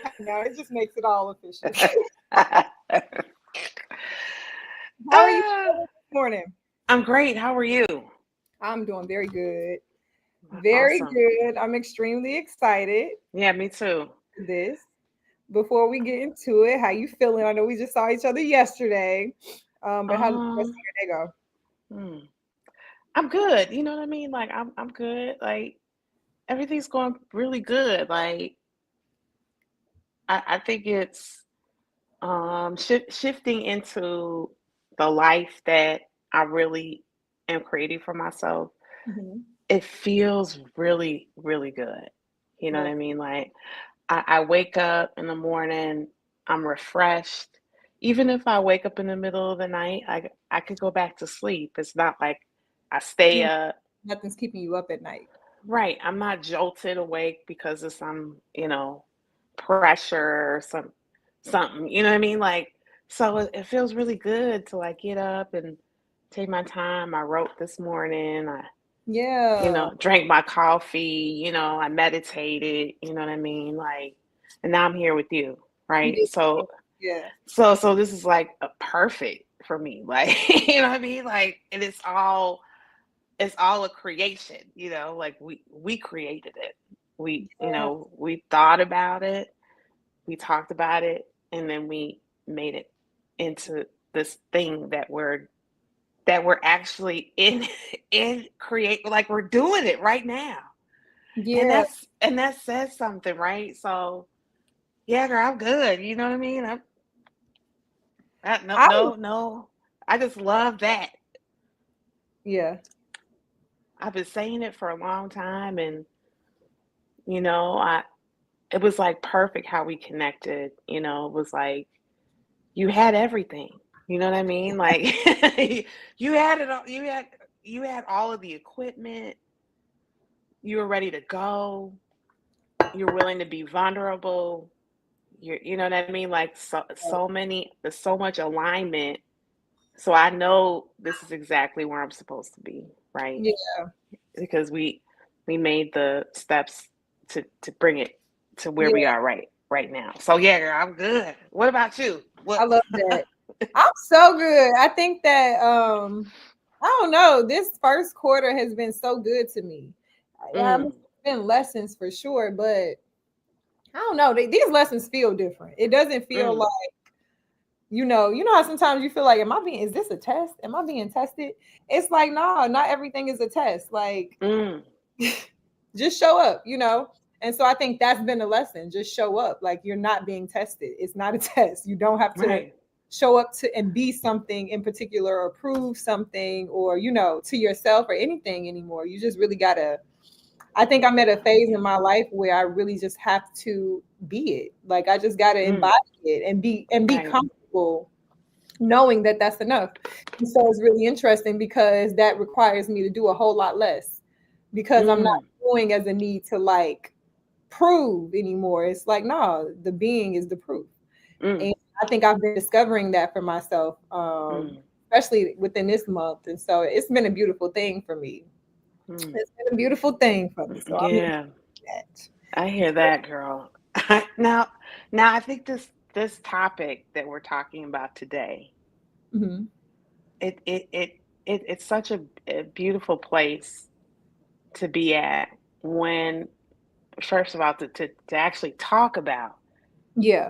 now. It just makes it all official. Ah, How are you feeling this morning? I'm great. How are you? I'm doing very good. Very Awesome. good. I'm extremely excited Yeah, me too. for this. Before we get into it, how you feeling? I know we just saw each other yesterday. But how did the rest Um, of your day go? hmm, I'm good. You know what I mean? Like I'm good. Like everything's going really good. Like I think it's shifting into the life that I really am creating for myself. Mhm. It feels really, really good. You know what I That's mean? Like I wake up in the morning, I'm refreshed. Even if I wake up in the middle of the night, I could go back to sleep. It's not like I stay you up. nothing's keeping you up at night. Right. I'm not jolted awake because of some, pressure or something. You know what I mean? Like, so it feels really good to like get up and take my time. I wrote this morning. Yeah. Drank my coffee, I meditated, you know what I mean? Like, and now I'm here with you, right? Yeah. Yeah. So this is like a perfect for me. Like, you know what I mean? Like, and it's all a creation, like we created it. Yeah. We thought about it, we talked about it, and then we made it into this thing that we're actually in in create like we're doing it right now. And Yeah. that says something, right? So yeah, girl, I'm good. You know what I mean? No, I no, no. I just love that. yeah. I've been saying it for a long time, and I it was like perfect how we connected. It was like you had everything. You know what I mean? Like you had it all. You had all of the equipment. You were ready to go. You're willing to be vulnerable. You know what I mean? Like there's so much alignment. So I know this is exactly where I'm supposed to be, right? Yeah. Because we made the steps to bring it to where Yeah. we are right now. So yeah, girl, I'm good. What about you? I What? love that. I'm so good. I think that I don't know, this first quarter has been so good to me. Mm, It's been lessons for sure, but I don't know. These lessons feel different. It doesn't feel mm, like, how sometimes you feel like, is this a test? Am I being tested? It's like, no, not everything is a test. Like, mm. just show up. And so I think that's been a lesson. Just show up. Like, you're not being tested. It's not a test. You don't have to Right. show up to and be something in particular or prove something or, to yourself or anything anymore. You just really gotta. I think I'm at a phase in my life where I really just have to be it. Like, I just gotta Mm, embody it and be right. comfortable knowing that that's enough. And so it's really interesting because that requires me to do a whole lot less because I'm not Mm, doing as a need to like prove anymore. It's like, no, the being is the proof. mm, And I think I've been discovering that for myself, mm, especially within this month. And so it's been a beautiful thing for me. mm. It's been a beautiful thing for me. So I'm Yeah, that. I hear that, girl. Now, now I think this topic that we're talking about today, Mhm. it it it, it's such a beautiful place to be at when first of all to actually talk about, Yeah.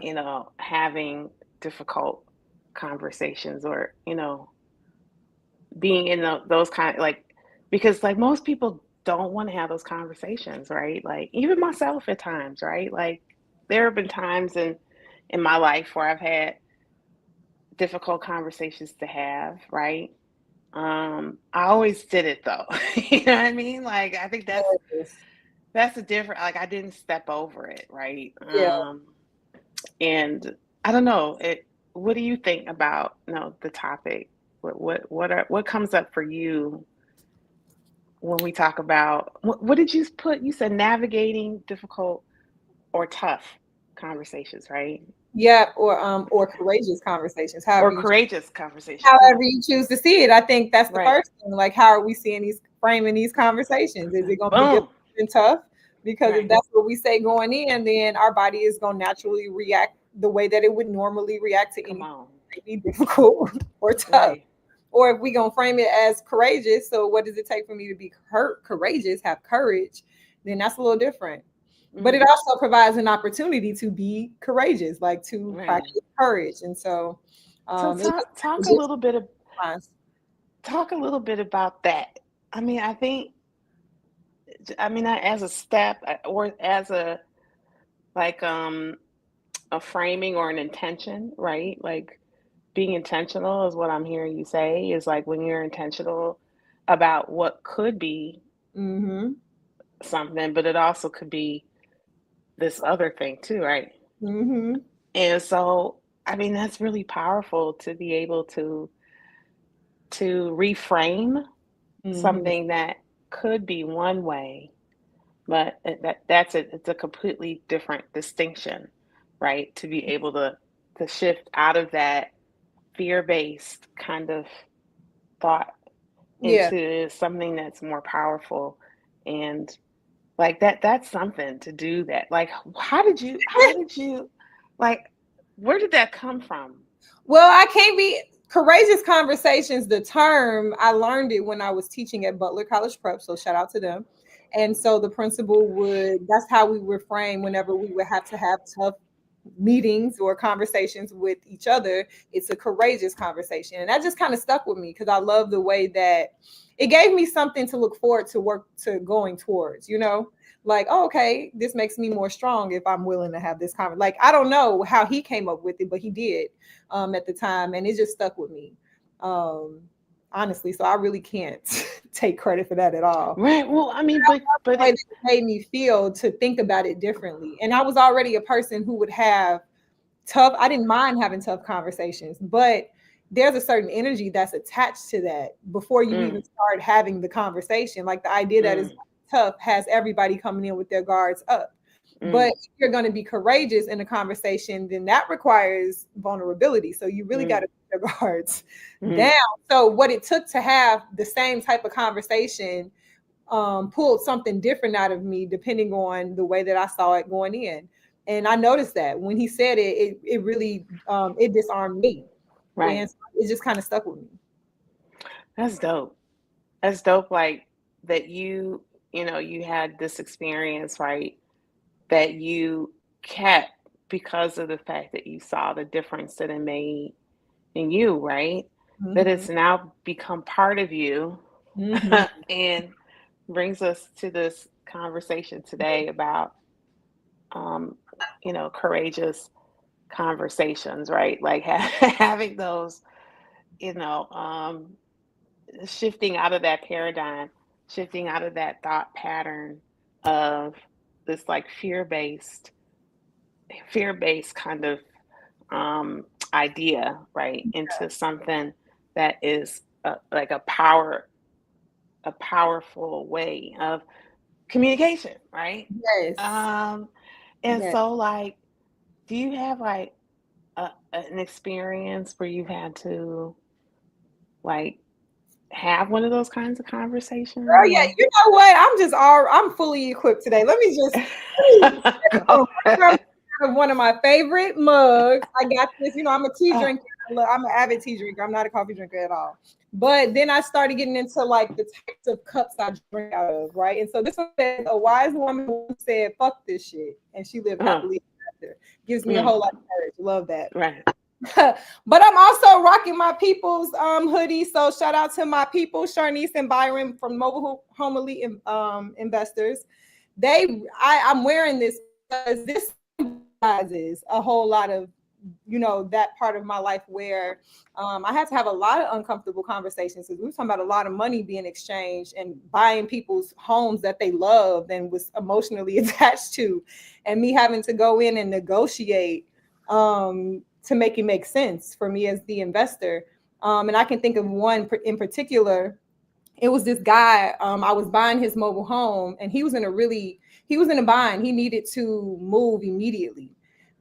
having difficult conversations or, being in those kind like because like most people don't want to have those conversations, right? Like even myself at times, right? Like there have been times in my life where I've had difficult conversations to have, right? I always did it though. You know what I mean? Like I think Yes. that's a different like I didn't step over it, right? Yeah. And I don't know, what do you think about, the topic? What comes up for you when we talk about what did you put? You said navigating difficult or tough conversations, right? Yeah. Or courageous conversations, Or however you courageous conversations. Yeah. however you choose to see it. I think that's the Right. first thing. Like, how are we seeing these framing these conversations? Is it going to be difficult Boom. and tough, Because if Right. that's what we say going in, then our body is going to naturally react the way that it would normally react to Come anything on. that may be difficult or tough. Right. Or if we gonna frame it as courageous, so what does it take for me to be courageous, have courage? Then that's a little different. But it Mm. also provides an opportunity to be courageous, like to Right. practice courage. And so, So it talk a just little bit of defines. talk a little bit about that. I mean, as a step or as a like a framing or an intention, right? Like being intentional is what I'm hearing you say is like when you're intentional about what could be Mm-hmm. something, but it also could be this other thing too, right? Mm-hmm. And so, that's really powerful to be able to reframe Mm-hmm. something that could be one way, but it's a completely different distinction, right? To be able to shift out of that fear-based kind of thought Yeah. into something that's more powerful and like that's something to do that. Like how did you like where did that come from? Well, I can't be courageous conversations. The term I learned it when I was teaching at Butler College Prep. So shout out to them. And so the principal would, that's how we would frame whenever we would have to have tough meetings or conversations with each other. It's a courageous conversation. And that just kind of stuck with me because I love the way that it gave me something to look forward to work to going towards, like, oh, okay, this makes me more strong if I'm willing to have this conversation. Like, I don't know how he came up with it, but he did at the time. And it just stuck with me. Um, honestly. So I really can't take credit for that at all. Right. Well, The but way it that it made me feel to think about it differently. And I was already a person who would have I didn't mind having tough conversations, but there's a certain energy that's attached to that before you even mm, start having the conversation. Like the idea that is mm, tough has everybody coming in with their guards up. But mm, if you're going to be courageous in a conversation, then that requires vulnerability. So you really got mm, to put your guards down. mm. So what it took to have the same type of conversation pulled something different out of me depending on the way that I saw it going in. And I noticed that when he said it really it disarmed me, Right. and so it just kind of stuck with me. That's dope. That's dope like that you had this experience, right? That you kept because of the fact that you saw the difference that it made in you, right? That Hmm. it's now become part of you Hmm. and brings us to this conversation today about, um, courageous conversations, right? Like having those, you know, um, shifting out of that paradigm, shifting out of that thought pattern of this like fear based kind of um, idea, right, into something that is like a powerful way of communication, right? Yes. Um, and Yes. so, like, do you have like an experience where you've had to like have one of those kinds of Girl, conversations? yeah, Like, you know what? I'm fully equipped today. go Grab ahead. one of my favorite mugs. I got this. I'm a tea Oh, drinker. I'm an avid tea drinker. I'm not a coffee drinker at all. But then I started getting into like the types of cups I drink out of, right? And so this one says a wise woman once said, "Fuck this shit," and she lived uh, happily ever after. Gives me a mm, whole lot of courage. Love that. right. But I'm also rocking my people's hoodie. So shout out to my people, Sharnice and Byron from Mobile Home Elite Investors. I'm wearing this because this symbolizes a whole lot of that part of my life where I had to have a lot of uncomfortable conversations because we were talking about a lot of money being exchanged and buying people's homes that they loved and was emotionally attached to, and me having to go in and negotiate to make it make sense for me as the investor. And I can think of one in particular. It was this guy. I was buying his mobile home, and he was in a bind. He needed to move immediately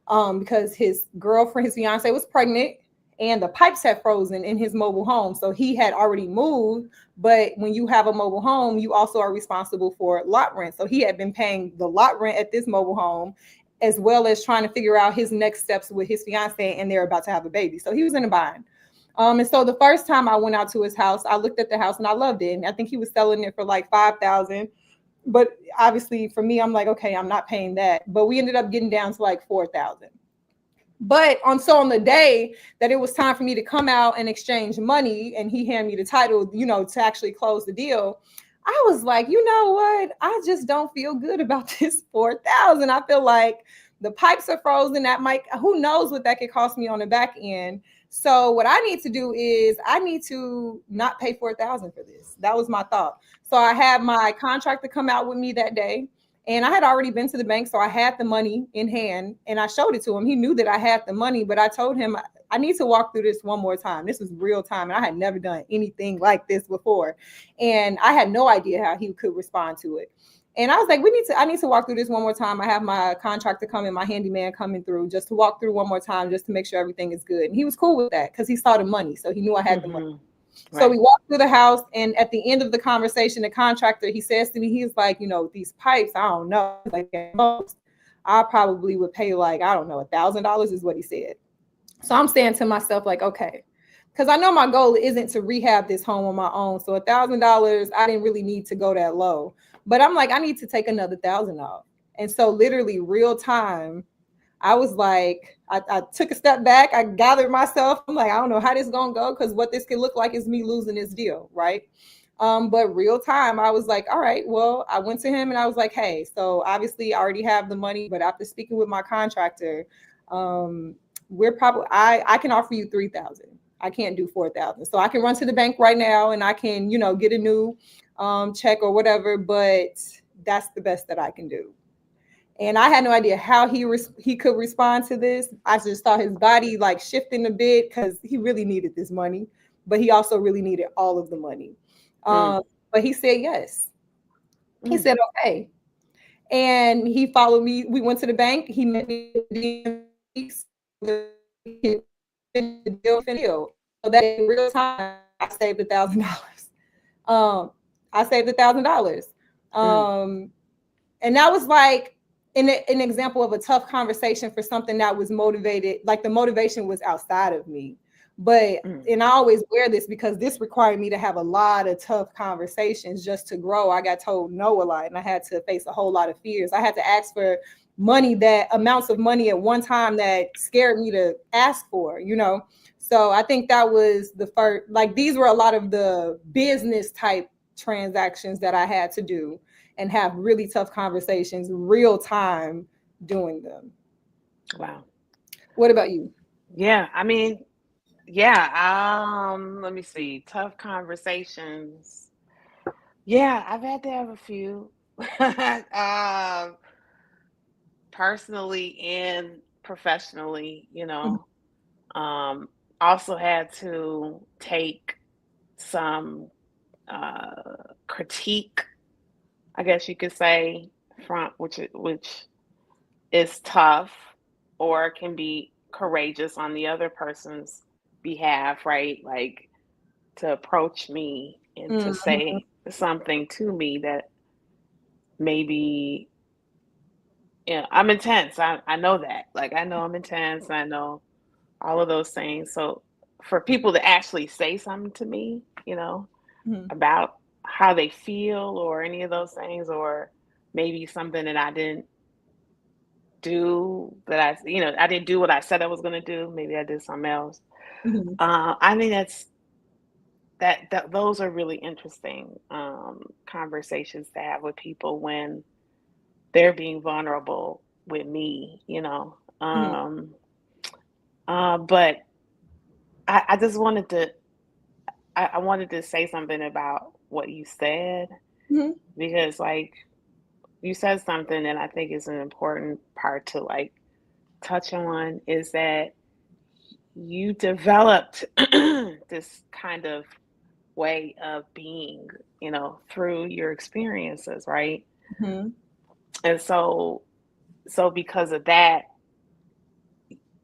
because his girlfriend, his fiance, was pregnant, and the pipes had frozen in his mobile home. So he had already moved, but when you have a mobile home, you also are responsible for lot rent. So he had been paying the lot rent at this mobile home, as well as trying to figure out his next steps with his fiance, and they're about to have a baby. So he was in a bind. And so the first time I went out to his house, I looked at the house and I loved it. And I think he was selling it for like 5,000. But obviously for me, I'm like, okay, I'm not paying that. But we ended up getting down to like 4,000. But on the day that it was time for me to come out and exchange money, and he handed me the title, to actually close the deal, I was like, you know what? I just don't feel good about this 4,000. I feel like the pipes are frozen. That might, who knows what that could cost me on the back end. So what I need to do is I need to not pay 4,000 for this. That was my thought. So I had my contractor come out with me that day. And I had already been to the bank, so I had the money in hand and I showed it to him. He knew that I had the money, but I told him I need to walk through this one more time. This was real time. And I had never done anything like this before. And I had no idea how he could respond to it. And I was like, I need to walk through this one more time. I have my contractor coming, my handyman coming through just to walk through one more time, just to make sure everything is good. And he was cool with that because he saw the money. So he knew I had the money. So we walked through the house, and at the end of the conversation, the contractor, he says to me, he's like, these pipes, I don't know, like at most, I probably would pay like, I don't know, $1,000 is what he said. So I'm saying to myself, like, okay, because I know my goal isn't to rehab this home on my own. So $1,000, I didn't really need to go that low. But I'm like, I need to take another 1,000 off. And so literally real time, I was like, I took a step back. I gathered myself. I'm like, I don't know how this is going to go, because what this could look like is me losing this deal, right? But real time, I was like, all right, well, I went to him and I was like, hey, so obviously I already have the money, but after speaking with my contractor, I can offer you 3,000. I can't do 4,000. So I can run to the bank right now and I can, get a new check or whatever, but that's the best that I can do. And I had no idea how he could respond to this. I just saw his body like shifting a bit because he really needed this money, but he also really needed all of the money. But he said yes. He said okay. And he followed me. We went to the bank. He met me the deal. So that in real time, I saved $1,000. I saved $1,000. And that was like an example of a tough conversation for something that was motivated, like the motivation was outside of me. But and I always wear this because this required me to have a lot of tough conversations just to grow. I got told no a lot, and I had to face a whole lot of fears. I had to ask for money, that amounts of money at one time that scared me to ask for, So I think that was the first, like these were a lot of the business type transactions that I had to do and have really tough conversations real time doing them. Wow. What about you? Yeah, I mean, yeah, let me see. Tough conversations. Yeah, I've had to have a few. Personally and professionally, also had to take some critique, I guess you could say, from which is tough or can be courageous on the other person's behalf, right? Like to approach me and to say something to me that maybe, I'm intense. I know that. Like I know I'm intense. I know all of those things. So for people to actually say something to me, about how they feel or any of those things, or maybe something that I didn't do I didn't do what I said I was going to do. Maybe I did something else. I think that those are really interesting conversations to have with people when they're being vulnerable with me, but I just wanted to I wanted to say something about what you said, because like you said something that I think is an important part to like touch on, is that you developed this kind of way of being, through your experiences, right? And so because of that,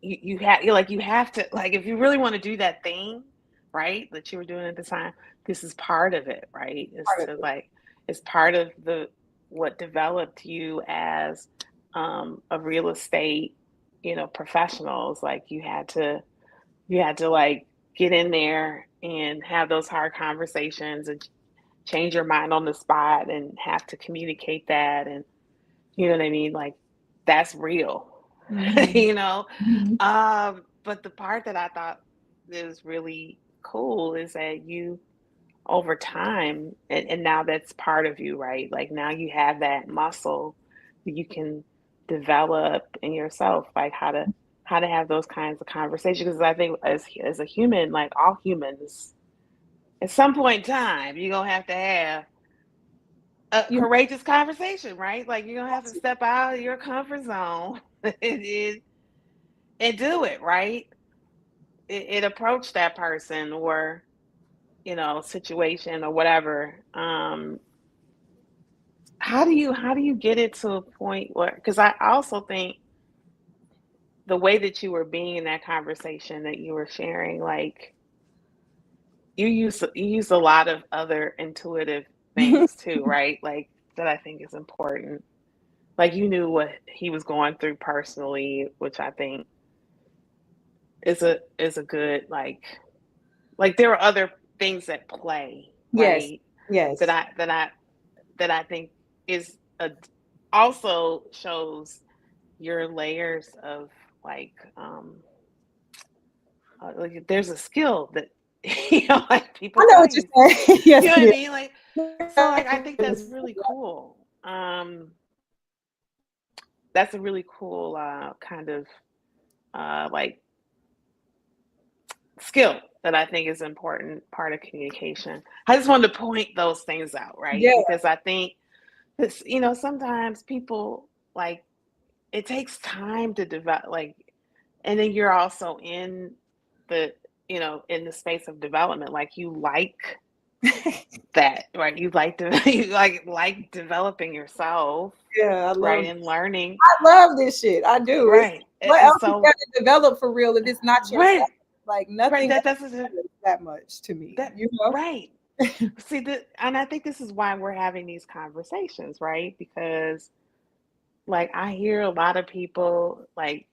you have to, like, if you really want to do that thing, right, that you were doing at the time, this is part of it, right? Is Part of to it. like, it's part of the what developed you as a real estate, professionals. Like you had to like get in there and have those hard conversations and change your mind on the spot and have to communicate that, and you know what I mean? Like that's real. Mhm. you know? Mhm. But the part that I thought is really cool is that you over time, and now that's part of you, right? Like now you have that muscle that you can develop in yourself, like how to have those kinds of conversations. Because I think as a human, like all humans, at some point in time, you're gonna have to have a You courageous conversation, right? Like you're gonna have to step out of your comfort zone and, and do it, right? It approach that person or situation or whatever. How do you get it to a point where, because I also think the way that you were being in that conversation that you were sharing, like you use a lot of other intuitive things too, right? Like that I think is important. Like you knew what he was going through personally, which I think is a good like there are other things at play, yes, right? That yes. I think is a also shows your layers of like like there's a skill that like people I know tell what you, you're saying. Yes, you know what I it mean, like so like I think that's is. really cool. That's a really cool kind of like skill that I think is an important part of communication. I just wanted to point those things out, right? Yeah, Because I think this, sometimes people like it takes time to develop, like, and then you're also in the, in the space of development, like you like that, right? You like to, you like developing yourself, yeah. I right, love. and learning, I love this shit. I do. It's right, what and else you got so, to develop for real if it's not yourself? right, Like right. nothing That else doesn't matters that much to me. that You know? right. See that, and I think this is why we're having these conversations, right? Because like I hear a lot of people like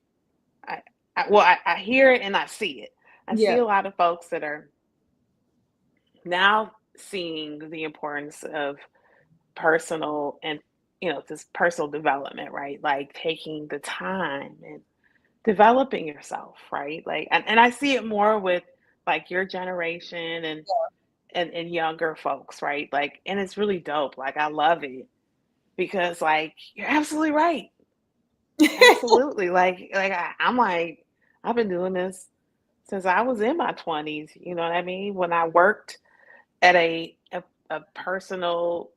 I, I hear it and I see it. I see Yeah. a lot of folks that are now seeing the importance of personal and this personal development, right? Like taking the time and developing yourself, right? Like and I see it more with like your generation and younger folks, right? Like and it's really dope. Like I love it because like you're absolutely right. Absolutely. I'm like I've been doing this since I was in my 20s, you know what I mean? When I worked at a personal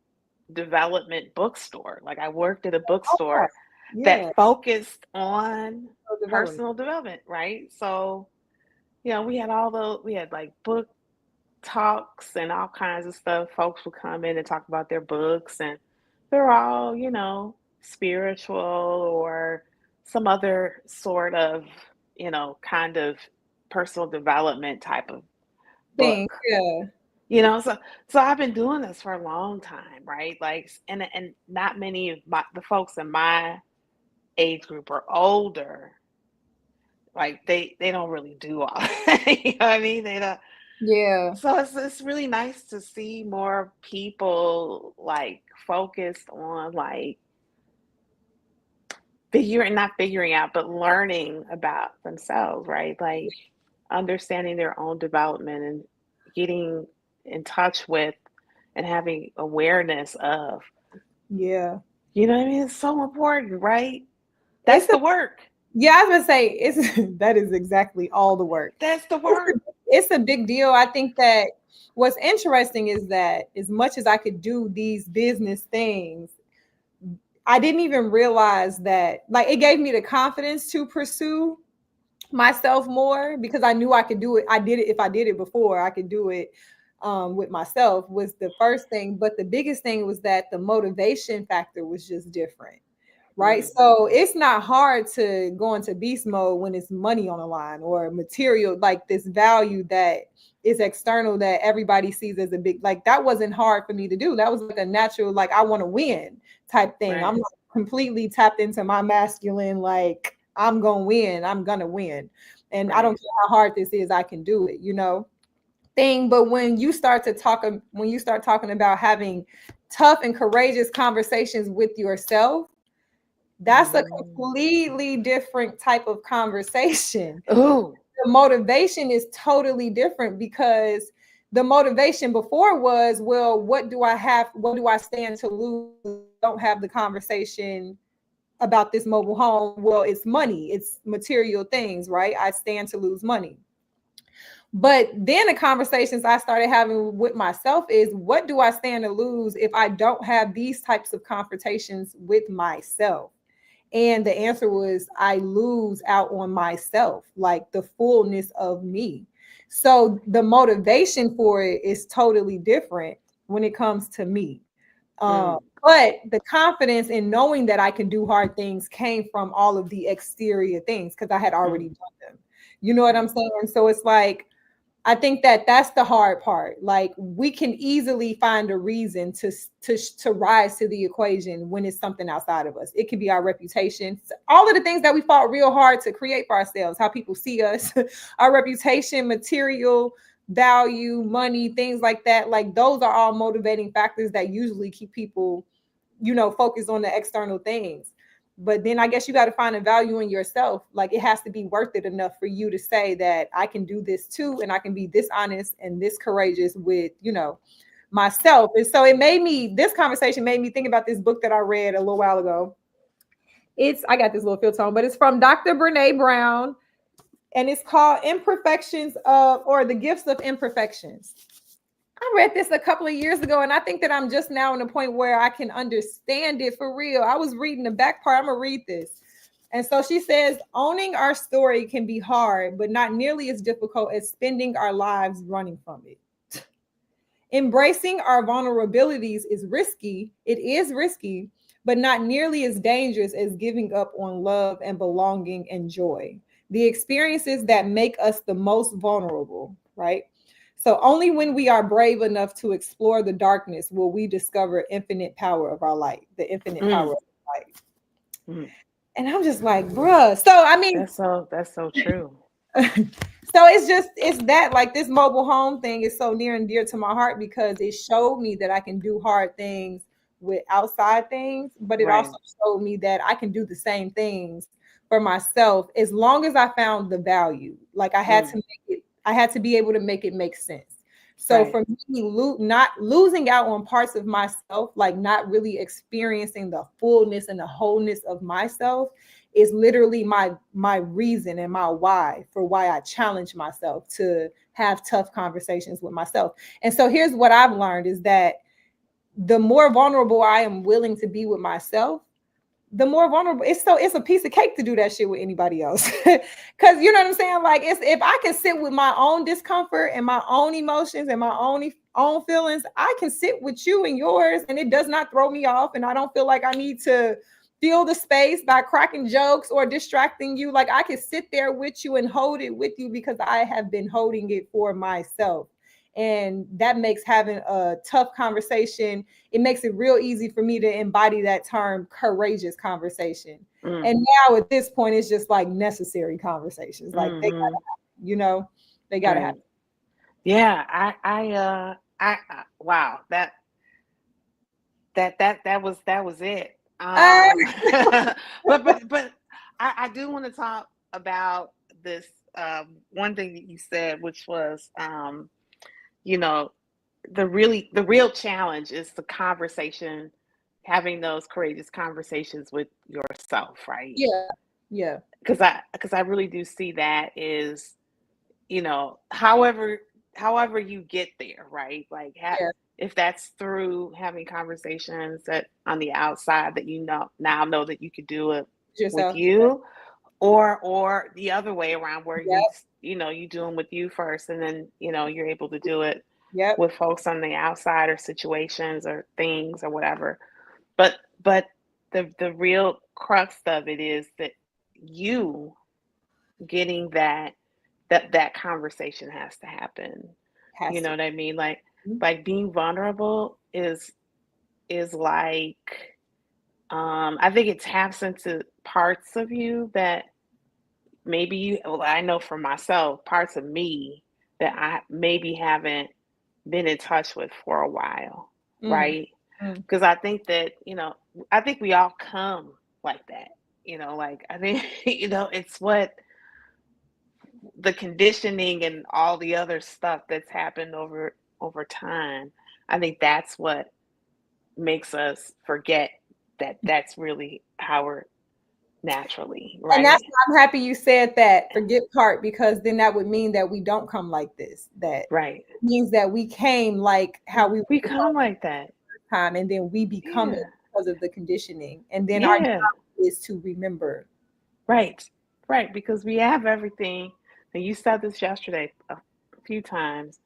development bookstore. Like I worked at a Oh, bookstore yeah. that focused on So development. personal development, right? So, we had like book talks and all kinds of stuff. Folks would come in and talk about their books and they're all, spiritual or some other sort of, kind of personal development type of Thing. book. Yeah. So I've been doing this for a long time, right? Like, and not many of the folks in my age group are older. Like they don't really do all that. You know what I mean? They don't. Yeah. So it's really nice to see more people like focused on like not figuring out, but learning about themselves, right? Like understanding their own development and getting in touch with and having awareness of, Yeah. you know what I mean? It's so important, right? That's It's a the work. yeah, I was gonna say it's that is exactly all the work. That's the It's work. it's a big deal. I think that what's interesting is that as much as I could do these business things, I didn't even realize that like it gave me the confidence to pursue myself more because I knew I could do it. I did it if I did it before, I could do it with myself was the first thing. But the biggest thing was that the motivation factor was just different. right? So it's not hard to go into beast mode when it's money on the line or material, like this value that is external that everybody sees as a big, like that wasn't hard for me to do. That was like a natural, like I want to win type thing. Right. I'm not completely tapped into my masculine, like I'm gonna win, I'm gonna win. And I don't care how hard this is, I can do it, you know, thing. But when you start talking about having tough and courageous conversations with yourself, that's a completely different type of conversation. Oh, The motivation is totally different because the motivation before was, well, what do I have? What do I stand to lose? Don't have the conversation about this mobile home. Well, it's money, it's material things, right? I stand to lose money. But then the conversations I started having with myself is, what do I stand to lose if I don't have these types of confrontations with myself? And the answer was, I lose out on myself, like the fullness of me. So the motivation for it is totally different when it comes to me. But the confidence in knowing that I can do hard things came from all of the exterior things because I had already done them. You know what I'm saying? So it's like, I think that that's the hard part. Like we can easily find a reason to rise to the equation when it's something outside of us. It could be our reputation, all of the things that we fought real hard to create for ourselves, how people see us, our reputation, material value, money, things like that. Like those are all motivating factors that usually keep people, you know, focused on the external things. But then I guess you got to find a value in yourself. Like it has to be worth it enough for you to say that I can do this too, and I can be this honest and this courageous with, you know, myself. And so this conversation made me think about this book that I read a little while ago. I got this little filter on, but it's from Dr. Brene Brown, and it's called Imperfections of, or the Gifts of Imperfections. I read this a couple of years ago, and I think that I'm just now in a point where I can understand it for real. I was reading the back part. I'm going to read this. And so she says, owning our story can be hard, but not nearly as difficult as spending our lives running from it. Embracing our vulnerabilities is risky. It is risky, but not nearly as dangerous as giving up on love and belonging and joy. The experiences that make us the most vulnerable, right? So only when we are brave enough to explore the darkness will we discover infinite power of our light, the infinite power of light. And I'm just like, bruh. So I mean, that's so true. So it's that, like, this mobile home thing is so near and dear to my heart because it showed me that I can do hard things with outside things, but it also showed me that I can do the same things for myself as long as I found the value. Like I had to be able to make it make sense. So for me, not losing out on parts of myself, like not really experiencing the fullness and the wholeness of myself, is literally my reason and my why for why I challenge myself to have tough conversations with myself. And so here's what I've learned is that the more vulnerable I am willing to be with myself, the more vulnerable it's a piece of cake to do that shit with anybody else. Because you know what I'm saying? Like if I can sit with my own discomfort and my own emotions and my own feelings, I can sit with you and yours, and it does not throw me off, and I don't feel like I need to fill the space by cracking jokes or distracting you. Like I can sit there with you and hold it with you because I have been holding it for myself. And that makes having a tough conversation, it makes it real easy for me to embody that term, courageous conversation. And now at this point, it's just like necessary conversations. Like they gotta happen, you know, they gotta happen. Yeah, I wow, that was it. But I do want to talk about this one thing that you said, which was you know, the real challenge is the conversation, having those courageous conversations with yourself, right? Yeah. Because I really do see that is, you know, however you get there, right? Like if that's through having conversations that on the outside that you know that you could do it with you, or the other way around where you know you do them with you first, and then you know you're able to do it with folks on the outside or situations or things or whatever. But the real crux of it is that you getting that conversation has to happen. You Has know to. what I mean? Like Mhm. being vulnerable is like I think it taps into parts of you that maybe well, I know for myself, parts of me that I maybe haven't been in touch with for a while, Mm, right? mm. Because I think that, I think we all come like that. Like I think, it's what the conditioning and all the other stuff that's happened over time. I think that's what makes us forget that that's really how we're naturally, And that's right? why I'm happy you said that forget part, because then that would mean that we don't come like this. That Right. means that we came like how we were We taught come like that. the time, and then we become it Yeah. because of the conditioning. And then our Yeah. job is to remember. Right. Right. Because we have everything. And you said this yesterday a few times.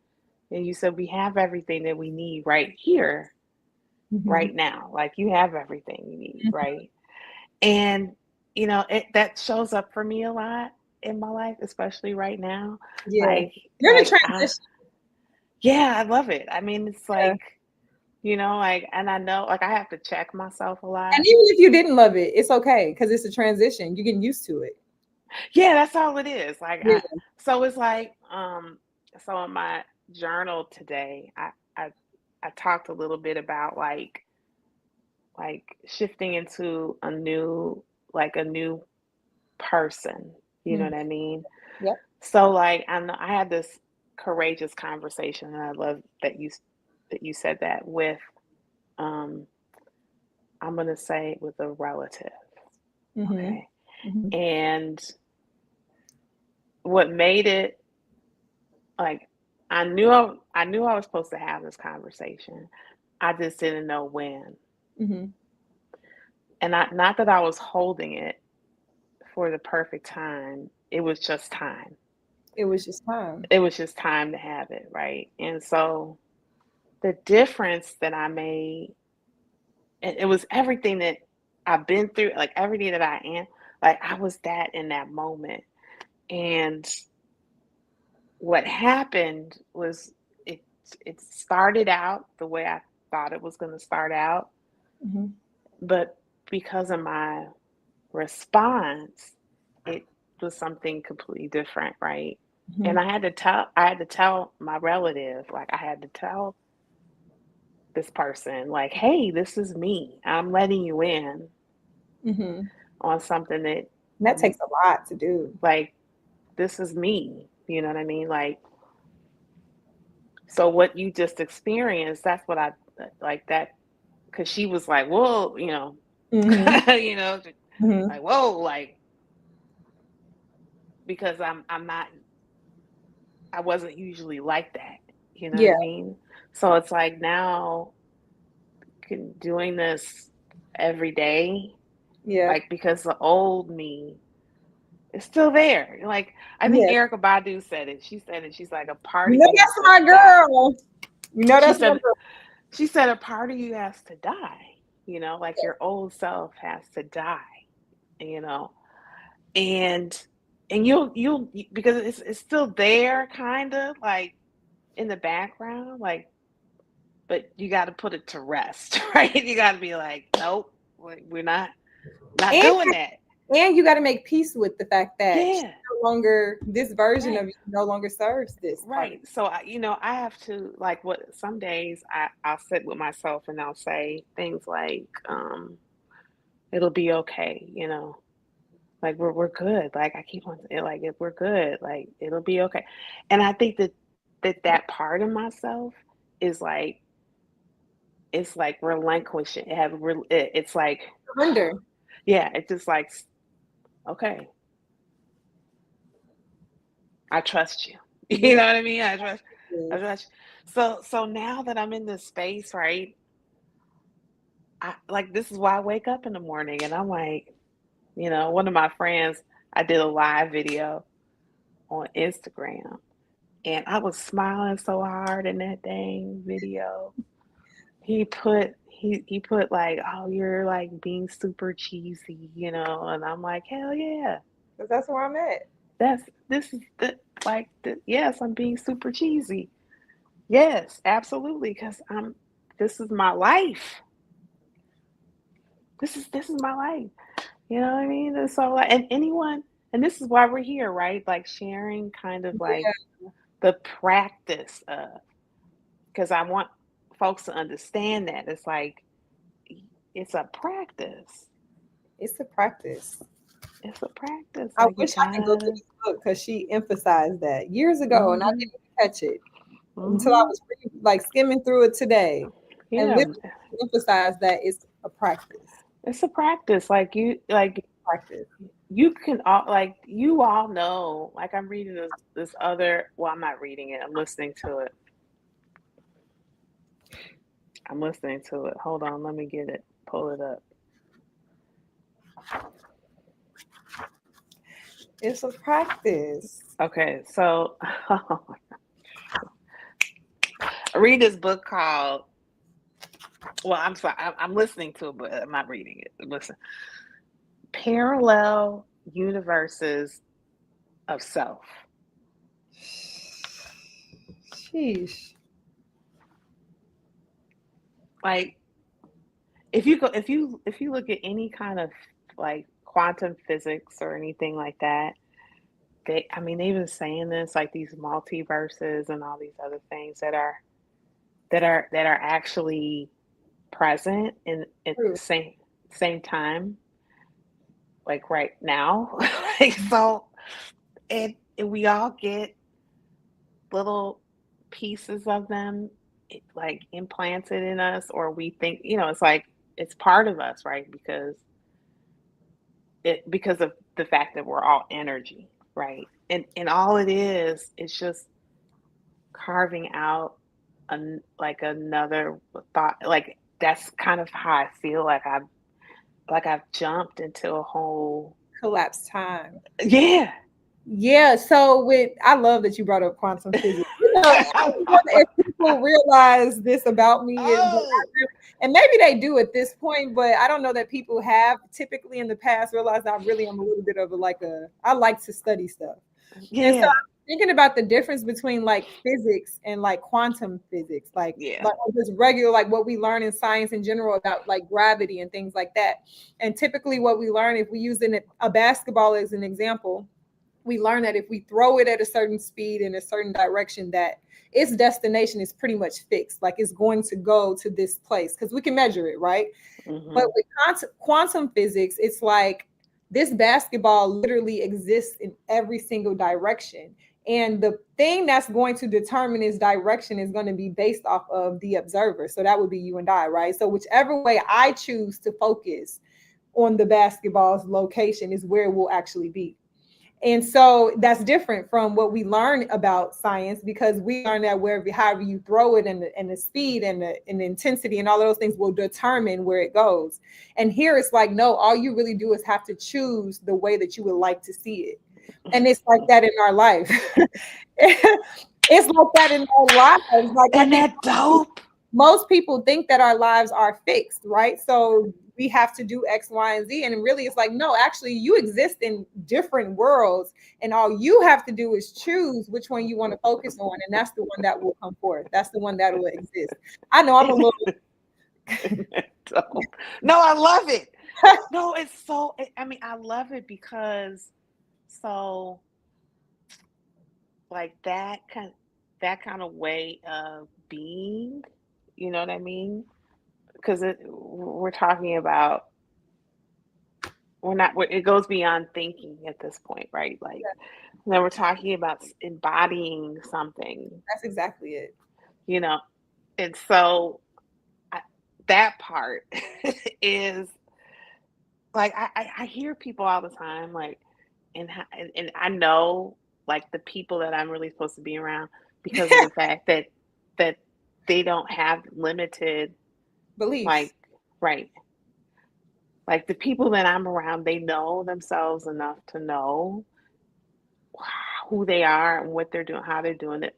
And you said we have everything that we need right here, Mhm. right now. Like you have everything you need, Mhm. right? And that shows up for me a lot in my life, especially right now. Yeah. Like You're in a I transition. yeah, I love it. I mean, it's Yeah. like, like, and I know like I have to check myself a And lot. even if you didn't love it, it's okay because it's a transition. You're getting used to it. Yeah, that's all it is. Like Yeah. so it's like so in my journal today, I talked a little bit about like shifting into a new person. You know Mm. what I mean? Yep. So like I know I had this courageous conversation, and I love that you said that with um I'm gonna say with a relative. Mhm. Okay. Mhm. And what made it like I knew I was supposed to have this conversation. I just didn't know when. Mhm. And not that I was holding it for the perfect time. It was just time. It was just time. It was just time to have it, right? And so the difference that I made, and it was everything that I've been through, like everything that I am, like I was that in that moment. And what happened was it it started out the way I thought it was going to start out, Mhm. but because of my response, it was something completely different, right? And Mhm. I had to tell my relative, like I had to tell this person, like, hey, this is me. I'm letting you in Mhm. on something that And that you takes a lot to do. like, this is me. You know what I mean? Like, so what you just experienced, that's what I like that because she was like, whoa, Mhm. you know, Mhm. like, whoa, like, because I'm not, I wasn't usually like that. You know what I Yeah. mean? So it's like now doing this every day, Yeah. like, because the old me is still there. Like, I think Yeah. Erica Badu said it. She said it. She's like, a part You of know you has that's to my die. girl. You know She that's my said, girl. she said, a part of you has to die. Like your old self has to die. You know, and you'll because it's still there, kind of like in the background, like, but you got to put it to rest, right? You got to be like, nope, we're not And doing that. and you got to make peace with the fact that Yeah, no longer this version of right. you no longer serves this part of Right. So I have to like what some days I'll sit with myself and I'll say things like, it'll be okay, like we're good. Like I keep on like if we're good, like it'll be okay. And I think that part of myself is like it's like relinquishing. It's like surrender. yeah, it's just like okay, I trust you. You Yeah. know what I mean? I trust you. So now that I'm in this space, right? I like this is why I wake up in the morning and I'm like, one of my friends, I did a live video on Instagram and I was smiling so hard in that dang video. he put like, oh, you're like being super cheesy, and I'm like, hell yeah. Because that's where I'm at. That's this is the like the, yes, I'm being super cheesy. Yes, absolutely, because this is my life. This is my life. You know what I mean? And so like, and this is why we're here, right? Like sharing kind of like Yeah, the practice of, because I want folks to understand that it's like it's a practice. it's a practice. It's a practice. I Like you wish I could go through gotta. this book because she emphasized that years ago, and I Mhm. didn't catch it until I Mhm. was like skimming through it today, and Yeah, literally emphasized that it's a practice. it's a practice. Practice. You can all like you all know. Like I'm reading this other. Well, I'm not reading it. I'm listening to it. I'm listening to it. Hold on. Let me get it. Pull it up. It's a practice. Okay, so I read this book called. Well, I'm sorry. I'm listening to it, but I'm not reading it. Listen, Parallel Universes of Self. Sheesh. Like if you look at any kind of like quantum physics or anything like that, I mean they've been saying this like these multiverses and all these other things that are actually present in at the True. same time, like right now. Like so, and we all get little pieces of them, like implanted in us, or we think it's like it's part of us, right? Because of the fact that we're all energy, right? And all it is, it's just carving out like another thought. Like that's kind of how I feel like I've jumped into a whole. Collapse time. Yeah. Yeah, so I love that you brought up quantum physics. I don't know if people realize this about me, Oh, and maybe they do at this point, but I don't know that people have typically in the past realized I really am a little bit of I like to study stuff. And so yeah, I'm thinking about the difference between like physics and like quantum physics, yeah. like just regular, like what we learn in science in general about like gravity and things like that. And typically what we learn, if we use a basketball as an example, we learn that if we throw it at a certain speed in a certain direction, that its destination is pretty much fixed, like it's going to go to this place because we can measure it, right? But Hmm. with quantum physics, it's like this basketball literally exists in every single direction, and the thing that's going to determine its direction is going to be based off of the observer, so that would be you and I, right? So whichever way I choose to focus on the basketball's location is where it will actually be. And so that's different from what we learn about science, because we learn that wherever, however you throw it, and the speed and the intensity and all of those things will determine where it goes. And here it's like, no, all you really do is have to choose the way that you would like to see it. And it's like that in our life. It's like that in our lives. Like I Isn't think that dope? most people think that our lives are fixed, right? So we have to do X, Y, and Z. And really, it's like, no, actually, you exist in different worlds. And all you have to do is choose which one you want to focus on. And that's the one that will come forth. That's the one that will exist. I know I'm a little. Isn't that dope? No, I love it. No, it's so. I mean, I love it because so like that kind of way of being. You know what I mean? Because we're talking about it goes beyond thinking at this point, right? Like then we're talking about embodying something, That's exactly it. you know. And so I, that part is like I hear people all the time like and I know like the people that I'm really supposed to be around because of the fact that they don't have limited Beliefs. like right, like the people that I'm around, they know themselves enough to know who they are and what they're doing, how they're doing it,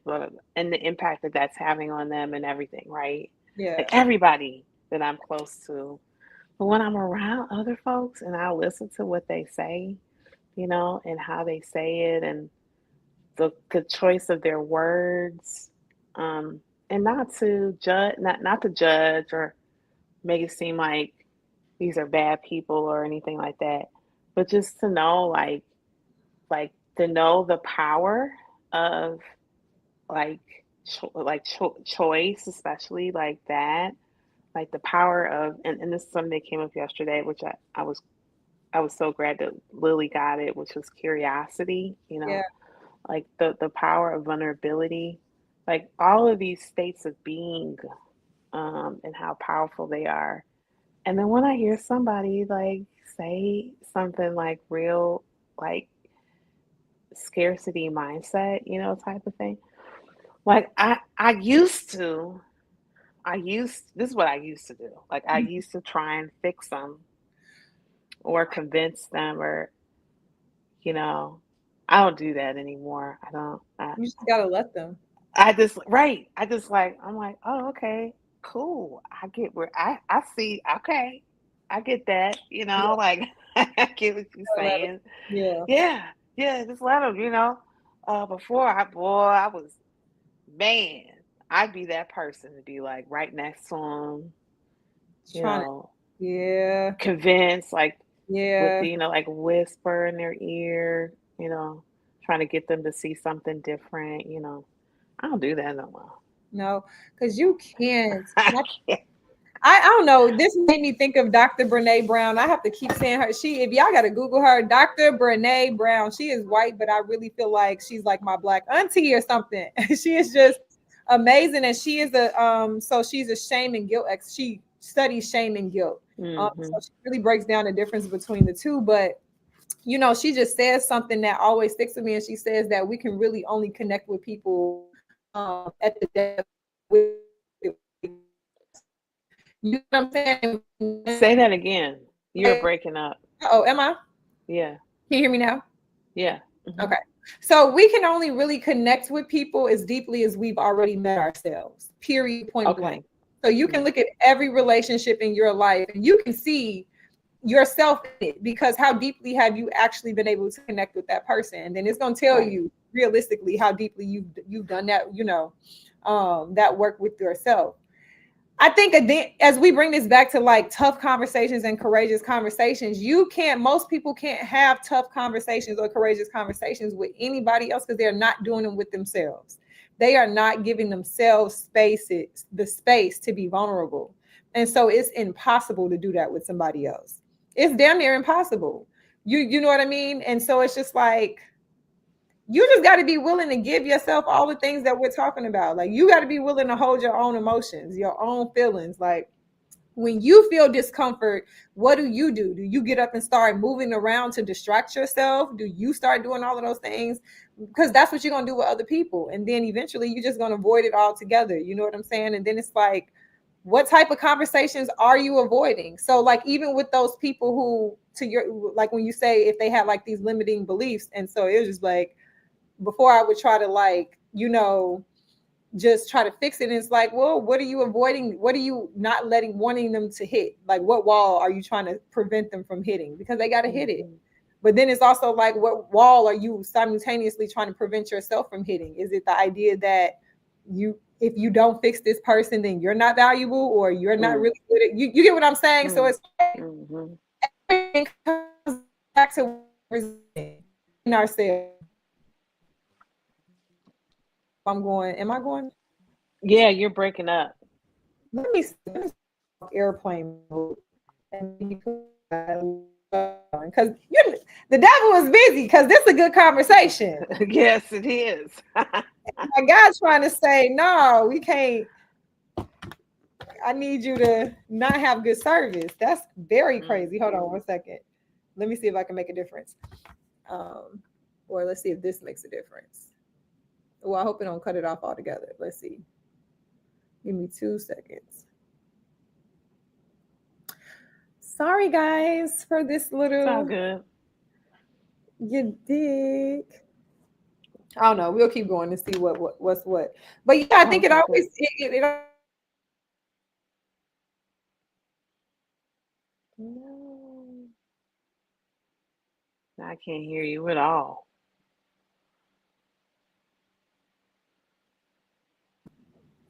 and the impact that that's having on them and everything, right? Yeah. like everybody that I'm close to. But when I'm around other folks and I listen to what they say, and how they say it and the choice of their words, and not to judge, not to judge or make it seem like these are bad people or anything like that, but just to know, like to know the power of like choice, especially like that, like the power of, and this is something that came up yesterday, which I was so glad that Lily got it, which was curiosity, Yeah. like the power of vulnerability, like all of these states of being, and how powerful they are. And then when I hear somebody like say something like real, like scarcity mindset, type of thing, like this is what I used to do. Like I used to try and fix them or convince them, or you know, I don't do that anymore. I don't. You just gotta let them. I just right. I just like I'm like, oh, okay, cool. I get where I see. Okay, I get that. Yeah, Like I get what you're gotta let 'em. saying. Yeah. Yeah, yeah. Just let them. Before I was, man. I'd be that person to be like right next to them. You Trying to. know, Yeah. convince, like with Yeah. like whisper in their ear. Trying to get them to see something different. I don't do that no more. No, because you can't. I can't. I don't know. This made me think of Dr. Brene Brown. I have to keep saying her. If y'all got to Google her, Dr. Brene Brown. She is white, but I really feel like she's like my black auntie or something. She is just amazing, and she is So she's a shame and guilt She studies shame and guilt. So Hmm. she really breaks down the difference between the two. But she just says something that always sticks with me, and she says that we can really only connect with people at the depth with. You know what I'm saying? Say that again. You're breaking up. Oh, am I? Yeah. Can you hear me now? Yeah. Hmm. Okay. So we can only really connect with people as deeply as we've already met ourselves, period, point blank. Okay. So you can Yeah. look at every relationship in your life and you can see yourself in it, because how deeply have you actually been able to connect with that person? And then it's going to tell Right. you realistically how deeply you've done that, that work with yourself. I think as we bring this back to like tough conversations and courageous conversations, most people can't have tough conversations or courageous conversations with anybody else because they're not doing them with themselves. They are not giving themselves the space to be vulnerable. And so it's impossible to do that with somebody else. It's damn near impossible. You know what I mean? And so it's just like, you just got to be willing to give yourself all the things that we're talking about. Like, you got to be willing to hold your own emotions, your own feelings. Like, when you feel discomfort, what do? Do you get up and start moving around to distract yourself? Do you start doing all of those things? Because that's what you're going to do with other people. And then eventually you're just going to avoid it altogether. You know what I'm saying? And then it's like, what type of conversations are you avoiding? So like, even with those people who, like when you say if they have like these limiting beliefs, and so it was just like, before I would try to like, just try to fix it. And it's like, well, what are you avoiding? What are you not wanting them to hit? Like, what wall are you trying to prevent them from hitting? Because they got to hit it. Hmm. But then it's also like, what wall are you simultaneously trying to prevent yourself from hitting? Is it the idea that if you don't fix this person, then you're not valuable, or you're not Mm. really good at, you get what I'm saying? So Mm. it's like, Hmm. everything comes back to in ourselves. Am I going? Yeah, you're breaking up. Let me airplane mode and because the devil is busy, because this is a good conversation. Yes, it is. My God's trying to say, no, we can't. I need you to not have good service. That's very crazy. Hold on 1 second. Let me see if I can make a difference. Um, or let's see if this makes a difference. Well, I hope it don't cut it off altogether. Let's see. Give me 2 seconds. Sorry, guys, for this It's all little. good. You dig? I don't know. We'll keep going and see what's what. But yeah, I think it Okay, good. always it No, I can't hear you at all.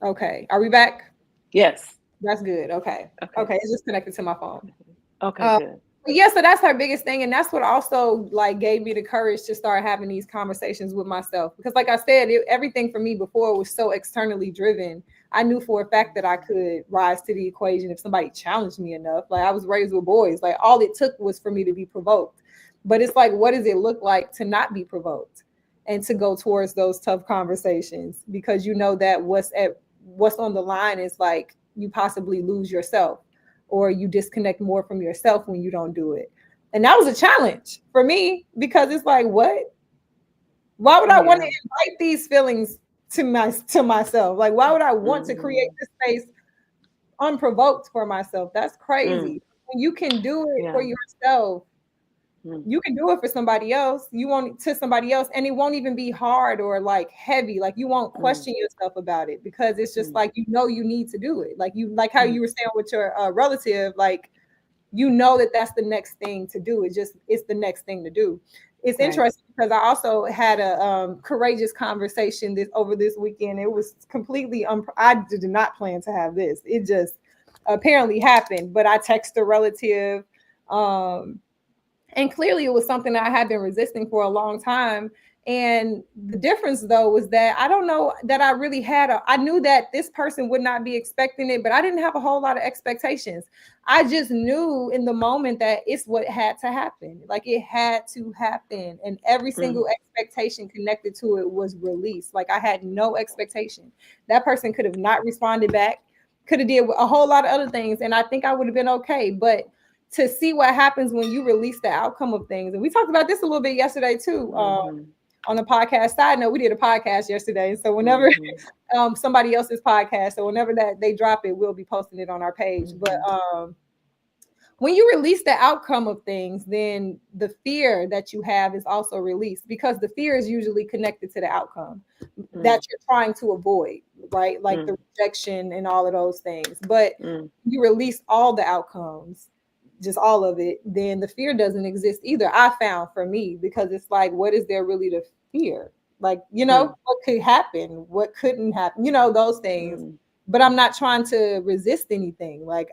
Okay. Are we back? Yes. That's good. Okay. Okay. Okay. It's just connected to my phone. Okay, Um, good. yeah, so that's her biggest thing. And that's what also like gave me the courage to start having these conversations with myself. Because like I said, everything for me before was so externally driven. I knew for a fact that I could rise to the equation if somebody challenged me enough. Like I was raised with boys. Like all it took was for me to be provoked. But it's like, what does it look like to not be provoked and to go towards those tough conversations? Because you know that what's on the line is like you possibly lose yourself or you disconnect more from yourself when you don't do it. And that was a challenge for me because it's like, what? Why would Oh I want to yeah. invite these feelings to myself? Like, why would I want to create Mm-hmm. this space unprovoked for myself? That's Mm. crazy. When you can do it for Yeah. yourself, Mm. you can do it for somebody else. You want to somebody else, and it won't even be hard or like heavy. Like you won't Mm. question yourself about it because it's just Mm. like you need to do it. Like you like how Mm. you were saying with your relative, like you know that that's the next thing to do. It's the next thing to do. It's Right. interesting because I also had a courageous conversation over this weekend. It was completely I did not plan to have this. It just apparently happened. But I texted a relative, um, and clearly it was something that I had been resisting for a long time. And the difference though was that I don't know that I really I knew that this person would not be expecting it, but I didn't have a whole lot of expectations. I just knew in the moment that it's what had to happen. Like it had to happen. And every Mm. single expectation connected to it was released. Like I had no expectation. That person could have not responded back, could have did a whole lot of other things. And I think I would have been okay. But to see what happens when you release the outcome of things. And we talked about this a little bit yesterday too, Mm-hmm. on the podcast. Side note, we did a podcast yesterday. So whenever Mm-hmm. somebody else's podcast, so whenever that they drop it, we'll be posting it on our page. But Mm-hmm. when you release the outcome of things, then the fear that you have is also released because the fear is usually connected to the outcome that Mm. you're trying to avoid, right? Like the Mm. rejection and all of those things. But Mm. you release all the outcomes, just all of it, then the fear doesn't exist either. I found for me, because it's like, what is there really to fear? Like, Mm. what could happen? What couldn't happen? Those things. Mm. But I'm not trying to resist anything. Like,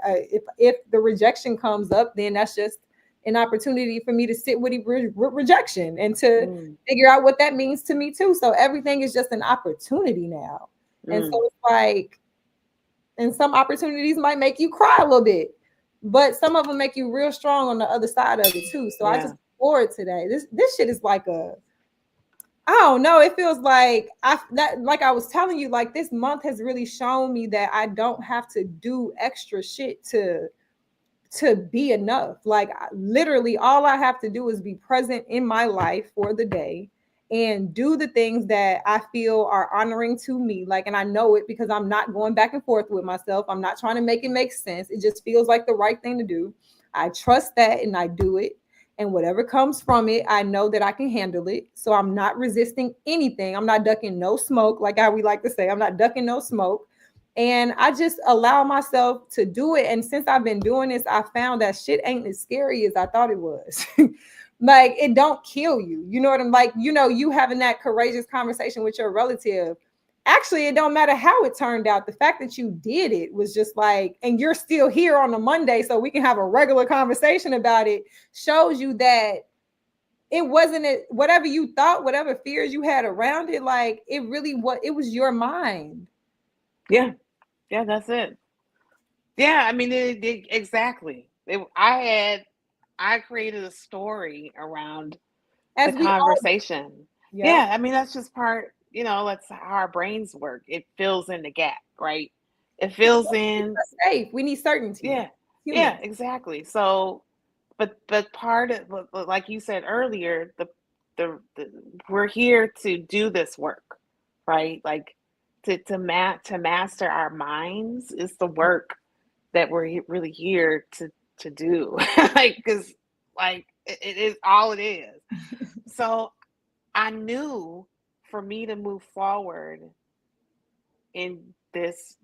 if the rejection comes up, then that's just an opportunity for me to sit with rejection and to Mm. figure out what that means to me too. So everything is just an opportunity now. And Mm. so it's like, and some opportunities might make you cry a little bit, but some of them make you real strong on the other side of it too. So I just Yeah. look forward today. This shit is like I don't know. It feels like like I was telling you, like this month has really shown me that I don't have to do extra shit to be enough. Like literally all I have to do is be present in my life for the day and do the things that I feel are honoring to me. Like, and I know it because I'm not going back and forth with myself. I'm not trying to make it make sense. It just feels like the right thing to do. I trust that and I do it. And whatever comes from it, I know that I can handle it. So I'm not resisting anything. I'm not ducking no smoke, like how we like to say. I'm not ducking no smoke. And I just allow myself to do it. And since I've been doing this, I found that shit ain't as scary as I thought it was. Like it don't kill you. You know what I'm like? You having that courageous conversation with your relative. Actually, it don't matter how it turned out. The fact that you did it was just like, and you're still here on a Monday, so we can have a regular conversation about it, shows you that it wasn't whatever you thought, whatever fears you had around it, like it really it was your mind. Yeah. Yeah, that's it. Yeah, I mean, exactly. I created a story around the As we all, conversation. yep. Yeah, I mean, that's just that's how our brains work. It fills in the gap, right? It fills in, Safe. We need certainty. yeah, yeah, Humans. exactly. So, but part of, like you said earlier, the we're here to do this work, right? Like to master our minds is the work that we're really here to do. Like, because like it is all it is. So I knew for me to move forward in this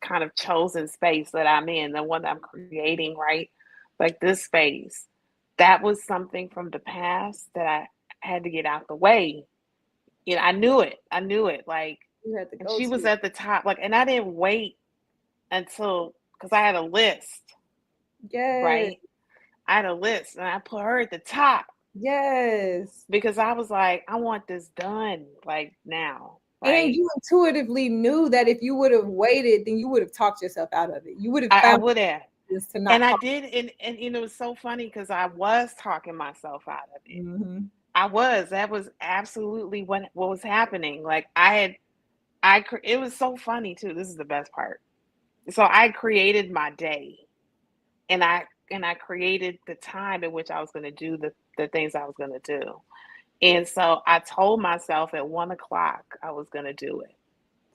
kind of chosen space that I'm in, the one that I'm creating, right? Like this space, that was something from the past that I had to get out the way. You know, I knew it. I knew it. Like, You had to and go she was to. at the top. Like, and I didn't wait until because I had a list, Yes. right? I had a list, and I put her at the top Yes. because I was like, I want this done like now, And right? you intuitively knew that if you would have waited, then you would have talked yourself out of it. You would have I found would have. this to And not I talk. did, and you know, it was so funny because I was talking myself out of it. Mm-hmm. I was. That was absolutely what was happening. Like it was so funny too. This is the best part. So I created my day, and I created the time in which I was going to do the things I was going to do. And so I told myself at 1 o'clock I was going to do it,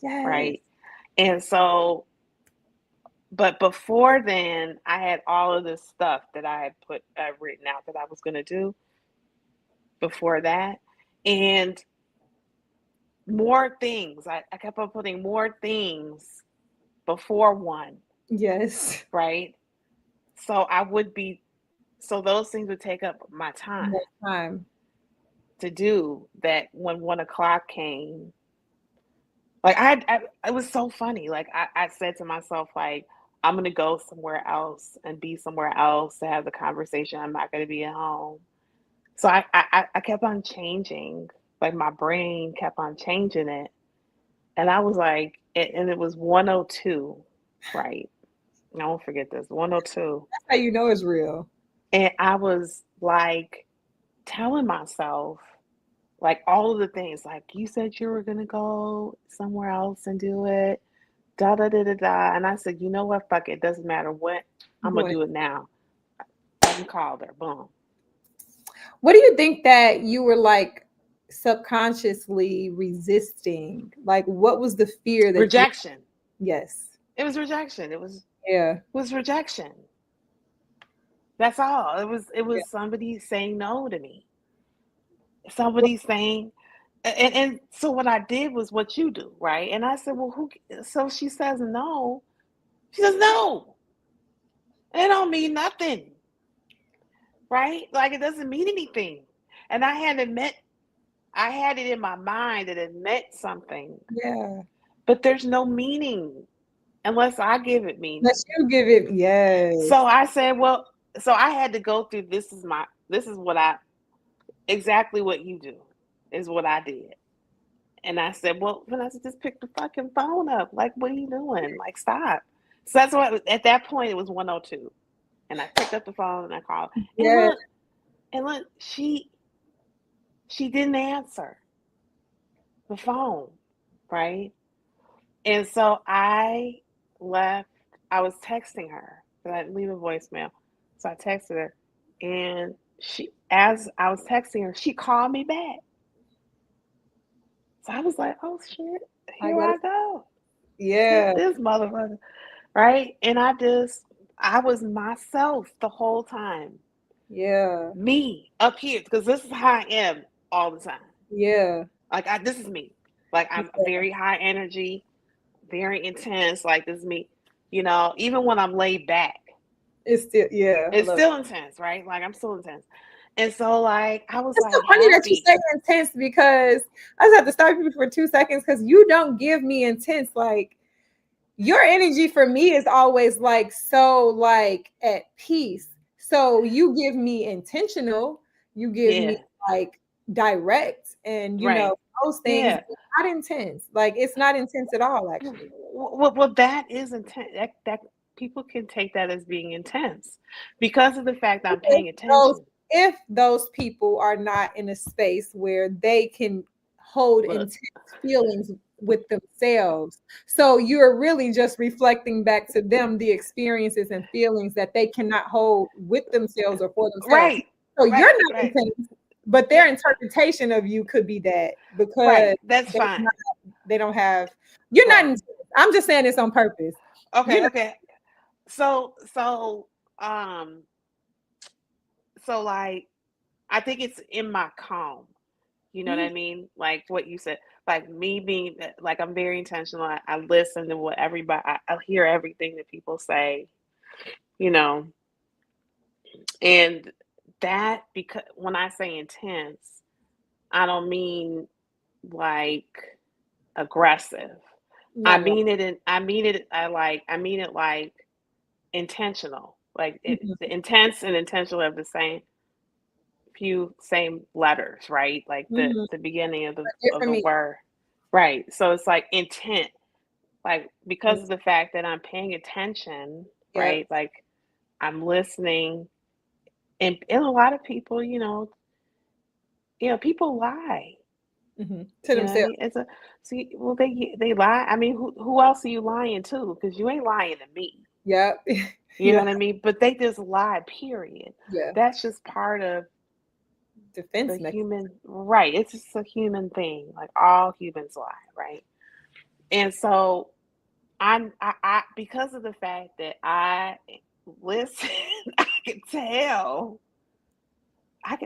Yes. right? And so, but before then, I had all of this stuff that I had written out that I was going to do before that. And more things. I kept on putting more things before one, Yes. right? So I would be, so those things would take up my time More time. to do that when 1 o'clock came. Like it was so funny. Like I said to myself, like, I'm gonna go somewhere else and be somewhere else to have the conversation. I'm not gonna be at home. So I kept on changing. Like my brain kept on changing it. And I was like, and it was 102, right? I won't forget this, 102. That's how you know it's real. And I was like telling myself, like all of the things, like you said you were gonna go somewhere else and do it, da da da da da. And I said, you know what? Fuck it. It doesn't matter what. I'm I'm gonna doing it. do it now. I called her. Boom. What do you think that you were like subconsciously resisting? Like, what was the fear that you? Rejection. Yes. It was rejection. Yeah. Was rejection. That's all. It Yeah. was somebody saying no to me. Somebody saying, and so what I did was what you do, right? And I said, well, who? So she says no. She says no. It don't mean nothing, right? Like it doesn't mean anything. And I had it in my mind that it meant something, Yeah. but there's no meaning unless I give it meaning. Let's you give it. Yes. So I said, well, so I had to go through this is what I exactly what you do is what I did. And I said, well, Vanessa, just pick the fucking phone up. Like, what are you doing? Like, stop. So that's what at that point it was 102. And I picked up the phone and I called. Yeah. And look, she didn't answer the phone, right? And so I left, I was texting her, but I didn't leave a voicemail. So I texted her, and as I was texting her, she called me back. So I was like, oh shit, I here gotta. I go. Yeah. This motherfucker, right? And I was myself the whole time. Yeah. Me up here, because this is how I am all the time. Yeah. Like this is me. Like I'm very high energy, very intense. Like this is me. You know, even when I'm laid back, It's still. Yeah. I it's love still intense, right? Like I'm still intense. And so like I was It's so like funny that you happy. say intense because I just have to stop you for 2 seconds because you don't give me intense. Like your energy for me is always like so like at peace. So you give me intentional, you give me Yeah. like direct, and you know Right. those things. Yeah. Not intense. Like it's not intense at all, actually. Well, that is intense. That people can take that as being intense because of the fact that I'm If paying those attention. if those people are not in a space where they can hold Look, intense feelings with themselves. So you're really just reflecting back to them the experiences and feelings that they cannot hold with themselves or for themselves. right, So you're right, not right. intense, but Yeah, their interpretation of you could be that because right. That's they fine. they don't have you're not Right. intense. I'm just saying this on purpose. You're Okay, not, okay. So um so like I think it's in my calm. You know what I Mhm. mean? Like what you said. like me being like I'm very intentional. I listen to what everybody. I hear everything that people say, you know, and that because when I say intense, I don't mean like aggressive. Right, right. I mean it like intentional. Like Mhm, the intense and intentional have the same letters, right? Like mhm. the beginning of Different the meaning. word. Right. So it's like intent. Like because Mm, of the fact that I'm paying attention, yep. right? Like I'm listening and a lot of people, people lie. To You know what I themselves. mean? It's a see, well they lie. I mean, who else are you lying to? Because you ain't lying to me. Yep. You know Yeah, what I mean? But they just lie, period. yeah. That's just part of the Defense mechanism. human right. It's just a human thing. Like all humans lie, right? And so I because of the fact that I listen, I can tell. I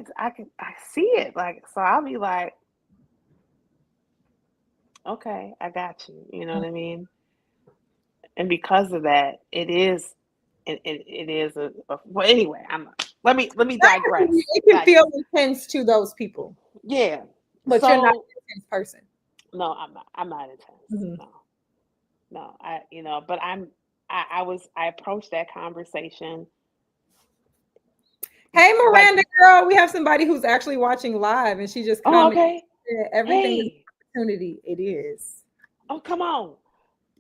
see it. Like so I'll be like, okay, I got you. You know what I mean? And because of that, it is well anyway, let me digress. It can feel Digress. intense to those people, Yeah. but you're not So an intense person. no, I'm not intense. Mhm. No. No, but I approached that conversation Hey, like, Miranda girl, we have somebody who's actually watching live, and she just oh, commented, okay. "Yeah, everything is Hey, an opportunity." It is. oh, come on.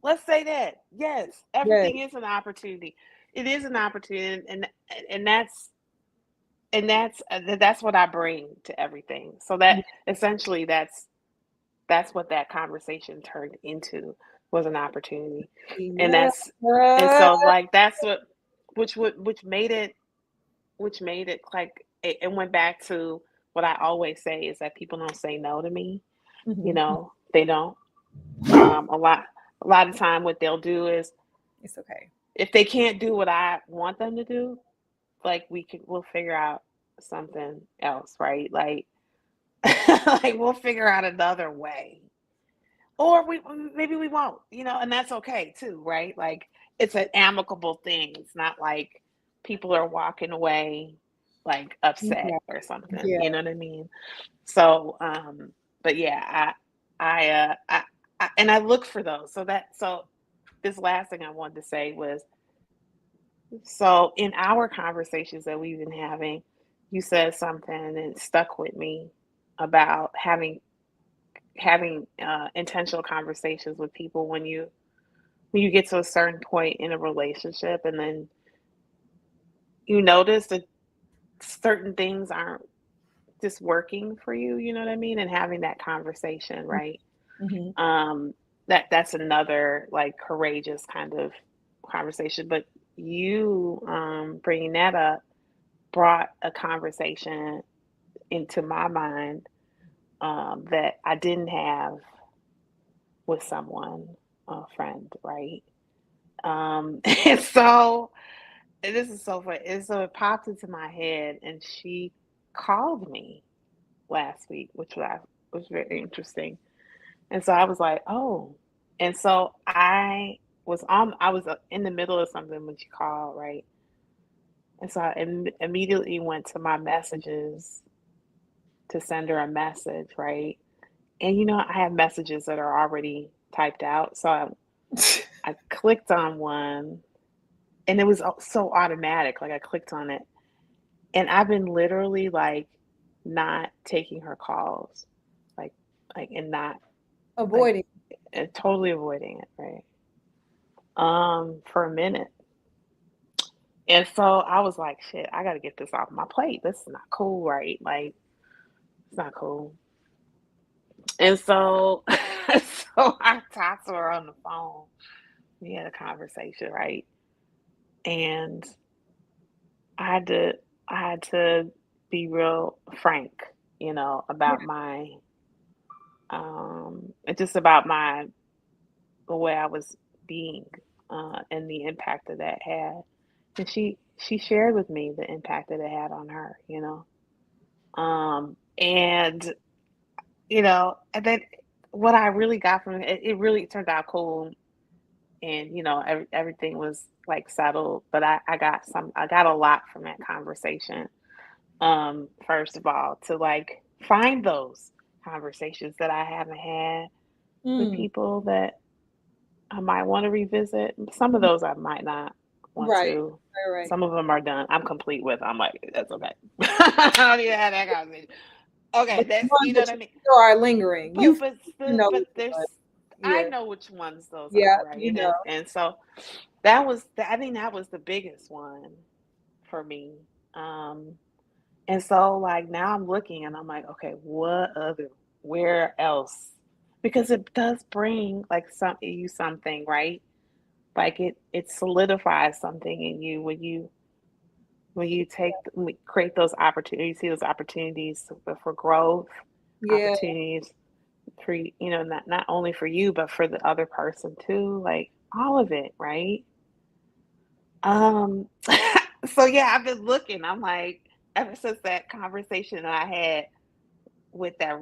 Let's say that. Yes, Yes. everything is an opportunity. It is an opportunity, and that's what I bring to everything. So that essentially that's what that conversation turned into was an opportunity, and Yeah. that's and so like that's what which made it like it went back to what I always say is that people don't say no to me. Mhm. They don't. A lot of time, what they'll do is It's okay. if they can't do what I want them to do, like we'll figure out something else, right? Like, like we'll figure out another way, or maybe we won't, and that's okay too, right? Like it's an amicable thing. It's not like people are walking away like upset Yeah. or something. Yeah. You know what I mean? So, but yeah, I, uh, I, and I look for those. So this last thing I wanted to say was, so in our conversations that we've been having, you said something and it stuck with me about having intentional conversations with people when you get to a certain point in a relationship, and then you notice that certain things aren't just working for you. You know what I mean? And having that conversation, right? Mhm. um that's another like courageous kind of conversation, but you bringing that up brought a conversation into my mind that I didn't have with someone, a friend, right? And so and this is so funny, and so it popped into my head, and she called me last week, which was very interesting. And so I was like, "Oh." And so I was in the middle of something when she called, right? And so I immediately went to my messages to send her a message, right? And I have messages that are already typed out. So I clicked on one and it was so automatic. Like I clicked on it and I've been literally like not taking her calls, like, and not like, Avoiding. and totally avoiding it, right? For a minute. And so I was like, shit, I got to get this off my plate. This is not cool, right? Like, it's not cool. And so, so I talked to her on the phone. We had a conversation, right? And I had to, I had to be real frank, about and just about the way I was being, and the impact that that had. And she shared with me the impact that it had on her. And and then what I really got from it, it really turned out cool, and everything was like settled. But I got a lot from that conversation. First of all, to like find those conversations that I haven't had with Mm, people that I might want to revisit. Some of those I might not want right, to. right. Some of them are done. I'm complete with. I'm like, that's okay. I don't need to have that conversation. Okay, But the that's, ones you know that what I you mean. still are lingering, But you but you still, know but which there's, one. I Yeah, know which ones those yeah, are, right? you know. And so I think that was the biggest one for me. Um, and so like now I'm looking and I'm like, okay, where else? Because it does bring like something, right? Like it solidifies something in you when you create those opportunities, see those opportunities for growth, Yeah, opportunities for not only for you but for the other person too, like all of it, right? Um, so yeah, I've been looking. I'm like, ever since that conversation that I had with that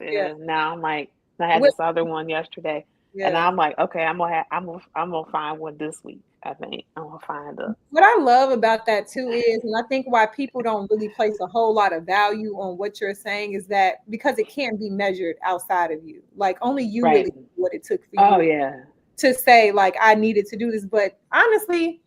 yeah. relative, now I'm like, I had With this other one yesterday, and yeah. I'm like, okay, I'm gonna find one this week. I think I'm gonna find a What I love about that too is, and I think why people don't really place a whole lot of value on what you're saying is that because it can't be measured outside of you. Like only you really right. know what it took for Oh you yeah, to say, like, I needed to do this. But honestly,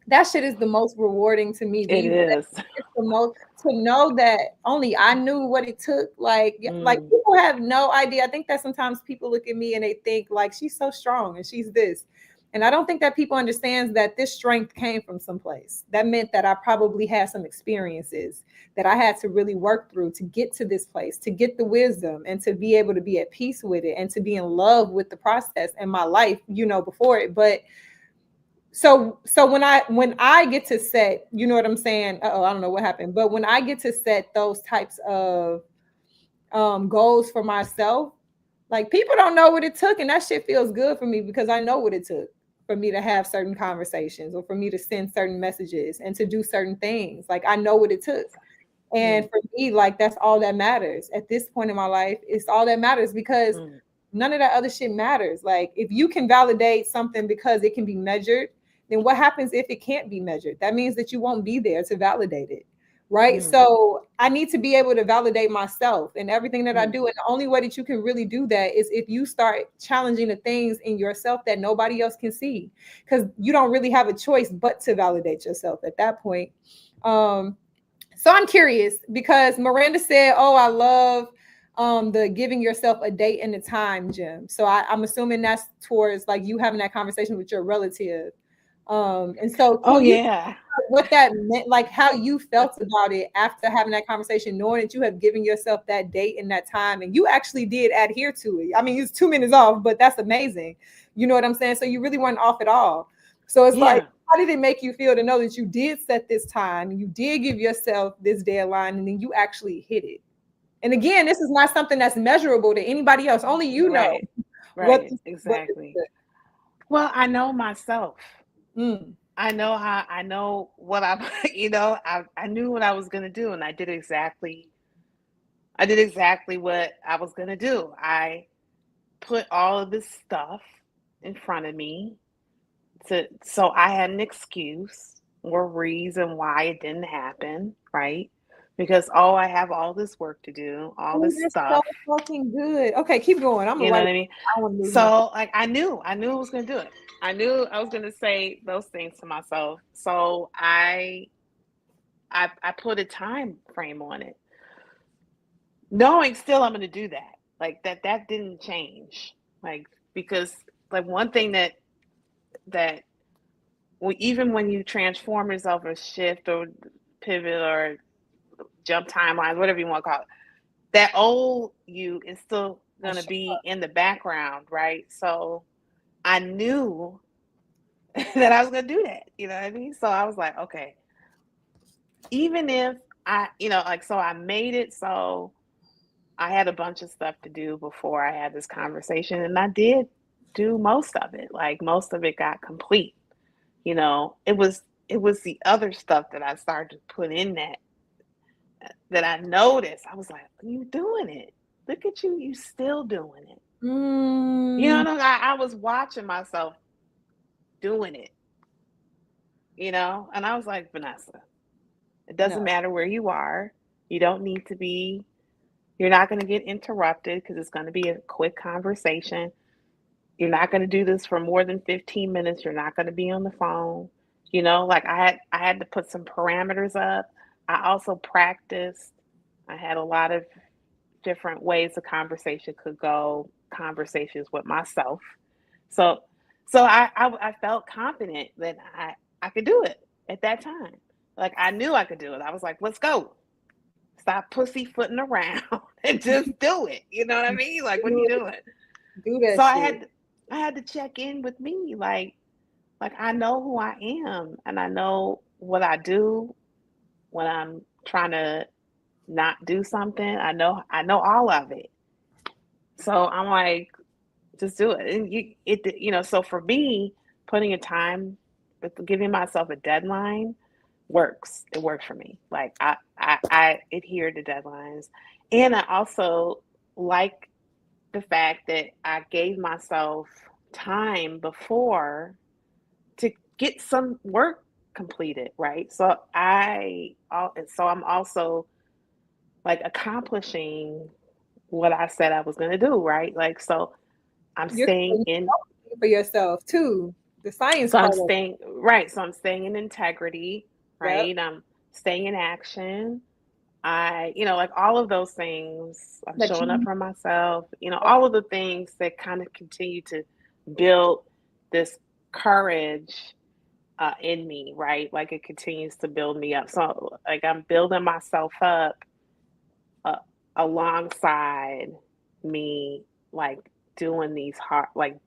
that shit is the most rewarding to me it these days. is. It's the most to know that only I knew what it took. Like, like Mm, people have no idea. I think that sometimes people look at me and they think like she's so strong and she's this. And I don't think that people understands that this strength came from someplace. That meant that I probably had some experiences that I had to really work through to get to this place, to get the wisdom and to be able to be at peace with it and to be in love with the process in my life, before it. But so when I get to set, you know what I'm saying? Oh, I don't know what happened, but when I get to set those types of goals for myself, like people don't know what it took, and that shit feels good for me because I know what it took for me to have certain conversations or for me to send certain messages and to do certain things. Like I know what it took. And mm, for me, like that's all that matters at this point in my life. It's all that matters because mm, none of that other shit matters. Like if you can validate something because it can be measured, then what happens if it can't be measured? That means that you won't be there to validate it. Right. mm, So I need to be able to validate myself and everything that I mm, do. And the only way that you can really do that is if you start challenging the things in yourself that nobody else can see. Because you don't really have a choice but to validate yourself at that point. Um, so I'm curious because Miranda said, "Oh, I love the giving yourself a date and a time, Jim." So I'm assuming that's towards like you having that conversation with your relative. And so oh can you yeah. what that meant, like how you felt about it after having that conversation, knowing that you have given yourself that date and that time, and you actually did adhere to it. I mean, it's 2 minutes off, but that's amazing. You know what I'm saying? So you really weren't off at all. So it's like, Yeah. how did it make you feel to know that you did set this time, you did give yourself this deadline, and then you actually hit it? And again, this is not something that's measurable to anybody else. Only you know Right. what Right. this Exactly. Well, I know myself. mm, I know what I'm, I knew what I was going to do, and I did exactly what I was going to do. I put all of this stuff in front of me so I had an excuse or reason why it didn't happen, right? Because I have all this work to do, all oh, this that's so stuff. fucking good. Okay, keep going. I'm gonna You know write what it. I mean? I want to lose my So like I knew I was gonna do it. I knew I was gonna say those things to myself. So I put a time frame on it, knowing still I'm gonna do that. Like that didn't change. Like because like one thing that even when you transform yourself or shift or pivot or jump timelines, whatever you want to call it, that old you is still I gonna show be up. in the background, right? So I knew that I was gonna do that. You know what I mean? So I was like, okay, even if so I made it so I had a bunch of stuff to do before I had this conversation, and I did do most of it. Like most of it got complete. It was the other stuff that I started to put in that I noticed. I was like, you doing it. Look at you, you still doing it. You know Mm, what I mean? I was watching myself doing it, and I was like, Vanessa, it doesn't no. matter where you are. You don't need to be, you're not going to get interrupted because it's going to be a quick conversation. You're not going to do this for more than 15 minutes. You're not going to be on the phone. Like I had to put some parameters up. I also practiced. I had a lot of different ways the conversation could go, conversations with myself. So so I felt confident that I could do it at that time. Like I knew I could do it. I was like, let's go. Stop pussyfooting around and just do it. You know what I mean? Like, what are Do you it. doing? Do So that shit. I had to check in with me, like I know who I am and I know what I do when I'm trying to not do something. I know all of it. So I'm like, just do it. And so for me, putting a time with giving myself a deadline works. It works for me. Like I adhere to deadlines. And I also like the fact that I gave myself time before to get some work completed, right? So I'm also like accomplishing what I said I was going to do, right? Like so I'm You're staying in for yourself too. The science so I'm part of staying right, so I'm staying in integrity, it. Yep. right? I'm staying in action. Like all of those things, I'm That showing up you for myself, all of the things that kind of continue to build this courage in me, right? Like it continues to build me up. So, like, I'm building myself up uh, alongside me, like doing these hard, like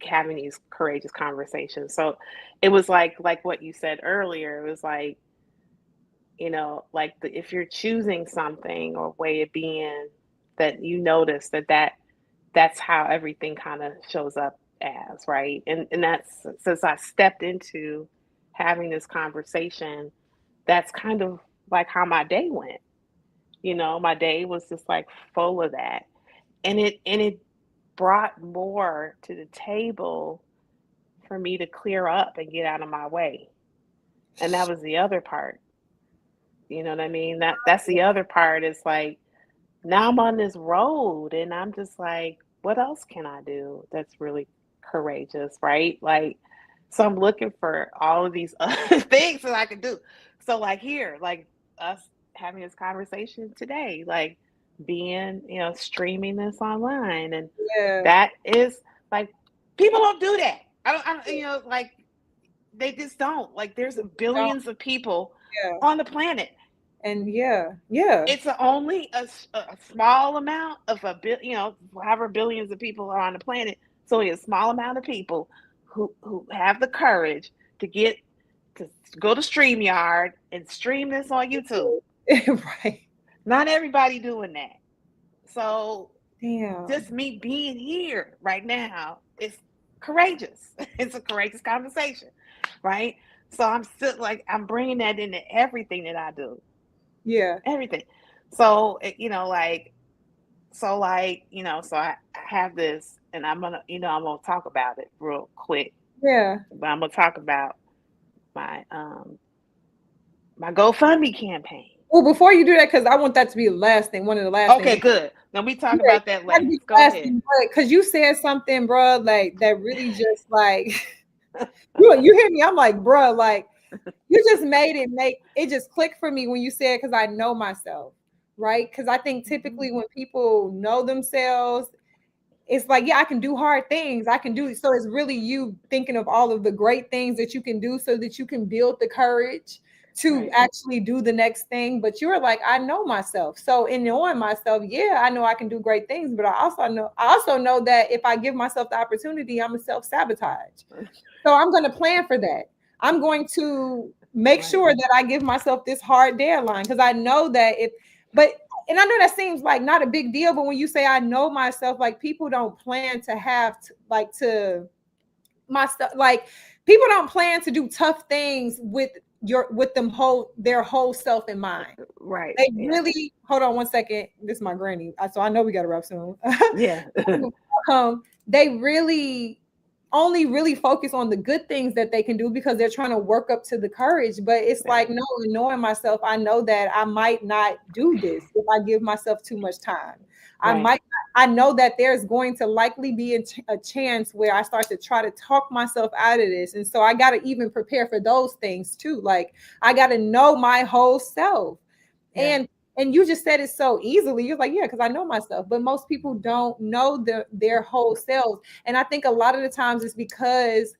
having these courageous conversations. So it was like what you said earlier. It was like, like if you're choosing something or way of being, that you notice that's how everything kind of shows up as, right? And that's since I stepped into having this conversation, that's kind of like how my day went. My day was just like full of that. And it brought more to the table for me to clear up and get out of my way. And that was the other part. You know what I mean? That's the other part is like now I'm on this road and I'm just like, what else can I do that's really courageous, right? Like, so I'm looking for all of these other things that I can do. So, like, here, like us having this conversation today, like being, streaming this online. And yeah. that is like, people don't do that. I don't, like, they just don't. Like, there's No, billions of people yeah. on the planet. And yeah, yeah. It's only a small amount of however billions of people are on the planet. So only a small amount of people who have the courage to get to go to StreamYard and stream this on YouTube. Right. Not everybody doing that. So Damn. just me being here right now is courageous. It's a courageous conversation, right? So I'm still like I'm bringing that into everything that I do, Yeah. everything. So so I have this, and I'm gonna talk about it real quick. Yeah. But I'm gonna talk about my my GoFundMe campaign. Well, before you do that, because I want that to be the last thing, one of the last things. Okay, good. Now we Yeah, talk it about that gotta be last. the Go last ahead. thing, because you said something, bro, like that really just like you hear me? I'm like, bro, like you just made it make it just click for me when you said because I know myself, right? Because I think typically when people know themselves, it's like, yeah, I can do hard things. I can do so. It's really you thinking of all of the great things that you can do so that you can build the courage to Right. actually do the next thing. But you were like, I know myself. So in knowing myself, yeah, I know I can do great things, but I also know that if I give myself the opportunity, I'm a self-sabotage. So I'm going to plan for that. I'm going to make Right. sure that I give myself this hard deadline because I know that but and I know that seems like not a big deal, but when you say I know myself, like people don't plan to have to my stuff, like people don't plan to do tough things with their whole self in mind. Right. They Yeah. really hold on one second. This is my granny, so I know we got to wrap soon. Yeah. they really only really focus on the good things that they can do because they're trying to work up to the courage. But it's like, no, knowing myself, I know that I might not do this if I give myself too much time. I know that there's going to likely be a chance where I start to try to talk myself out of this. And so I got to even prepare for those things too. Like, I got to know my whole self. And you just said it so easily. You're like, yeah, because I know myself. But most people don't know their whole selves. And I think a lot of the times it's because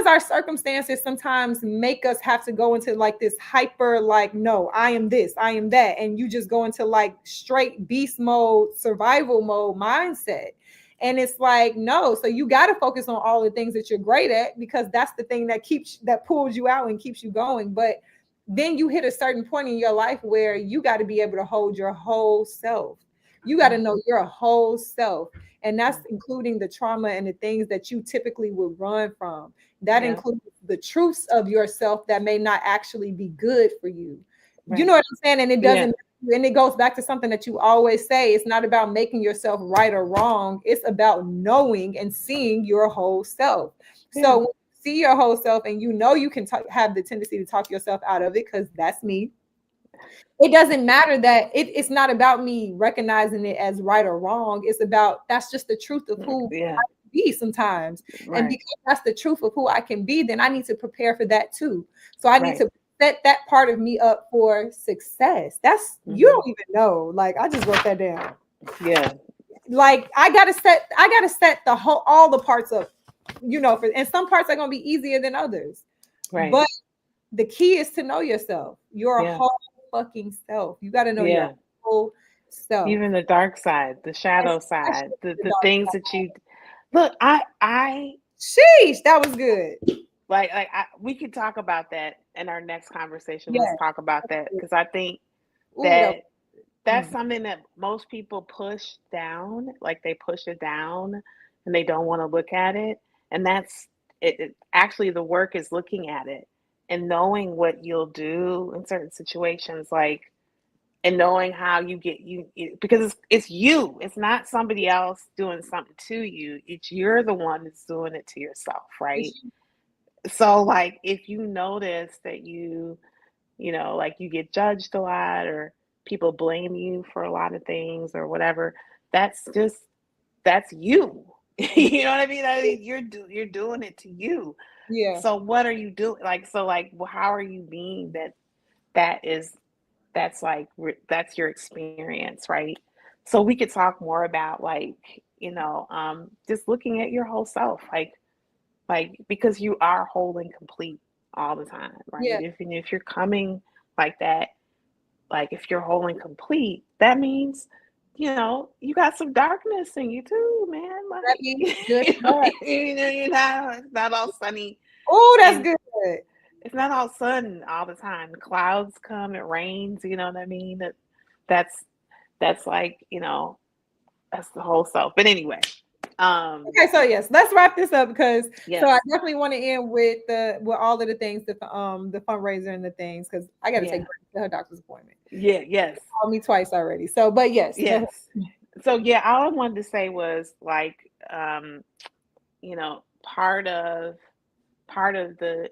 our circumstances sometimes make us have to go into like this hyper, like, no, I am this, I am that. And you just go into like straight beast mode, survival mode mindset. And it's like, no, so you got to focus on all the things that you're great at, because that's the thing that pulls you out and keeps you going. But then you hit a certain point in your life where you got to be able to hold your whole self. You got to know your whole self. And that's including the trauma and the things that you typically would run from. That includes the truths of yourself that may not actually be good for you. You know what I'm saying? And it doesn't, and it goes back to something that you always say. It's not about making yourself right or wrong. It's about knowing and seeing your whole self. So when you see your whole self and you know you can have the tendency to talk yourself out of it, because that's me. It doesn't matter that it's not about me recognizing it as right or wrong. It's about, that's just the truth of who I can be sometimes. And because that's the truth of who I can be, then I need to prepare for that too. So I need to set that part of me up for success. That's, you don't even know. Like, I just wrote that down. Yeah. Like, I gotta set all the parts up, and some parts are gonna be easier than others. Right. But the key is to know yourself, your whole fucking self. You got to know your whole self, even the dark side, the shadow side, the things side that you look. I sheesh, that was good. We could talk about that in our next conversation. Let's talk about that, because I think that's something that most people push down. Like, they push it down and they don't want to look at it. And that's it. Actually, the work is looking at it and knowing what you'll do in certain situations, like, and knowing how you get because it's you. It's not somebody else doing something to you. You're the one that's doing it to yourself, right? So, like, if you notice that like, you get judged a lot, or people blame you for a lot of things or whatever, that's you. You know what I mean? You're doing it to you. Yeah. So what are you doing? How are you being that's your experience, right? So we could talk more about, like, just looking at your whole self, like because you are whole and complete all the time, right? If you're coming like that, like, if you're whole and complete, that means you got some darkness in you too, man. Like, that means good it's not all sunny. Oh, that's good. It's not all sun all the time. The clouds come, it rains, you know what I mean? That's like, that's the whole self. But anyway. Okay, so yes, let's wrap this up, because so I definitely want to end with all of the things, the fundraiser and the things, because I got to take Brittany to her doctor's appointment. Yes. She called me twice already. So, but yes. So all I wanted to say was, like, part of the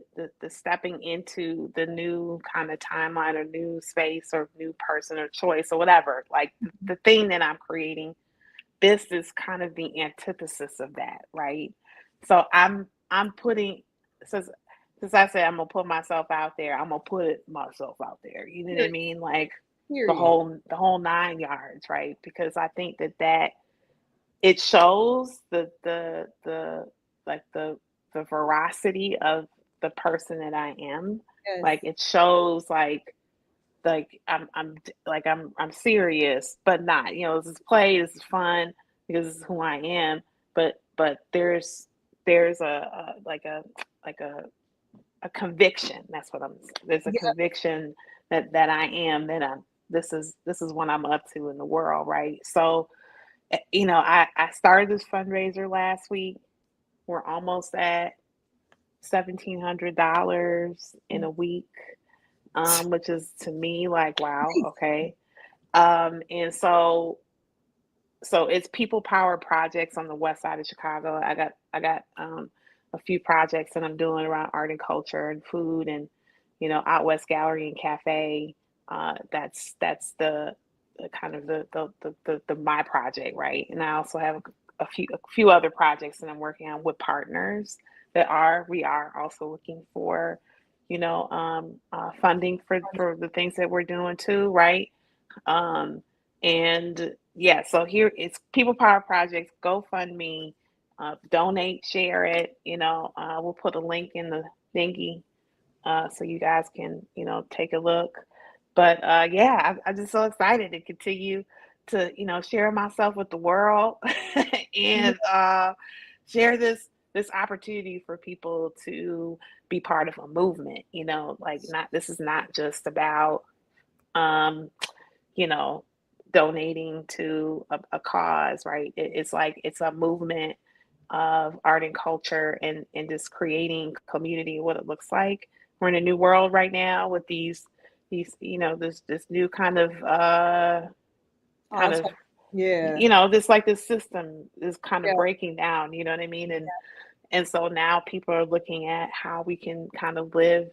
stepping into the new kind of timeline, or new space, or new person, or choice, or whatever, like, the thing that I'm creating, this is kind of the antithesis of that, right? So I'm putting, since I said I'm gonna put myself out there, I'm gonna put myself out there. You know what I mean? Like, the whole 9 yards, right? Because I think that it shows the veracity of the person that I am. Like, it shows like I'm serious, but not, this is play, this is fun, because this is who I am. But there's a conviction. That's what there's a conviction that I am, that this is what I'm up to in the world, right? So, I started this fundraiser last week. We're almost at $1,700 in a week. Which is, to me, like, wow, okay. And so so it's people power projects on the west side of Chicago. I got a few projects that I'm doing around art and culture and food and Out West Gallery and Cafe. That's the kind of the my project, right? And I also have a few other projects that I'm working on with partners we are also looking for funding for the things that we're doing too, right? Um, and yeah, so here it's People Power Projects, GoFundMe, donate, share it. We'll put a link in the thingy so you guys can, take a look. But yeah, I'm just so excited to continue to, share myself with the world and share this opportunity for people to be part of a movement. Like not this is not just about um, you know, donating to a cause, right? It's like it's a movement of art and culture and just creating community, what it looks like. We're in a new world right now with this new kind Awesome. of Yeah. this like this system is kind of Yeah. breaking down, you know what I mean? And so now people are looking at how we can kind of live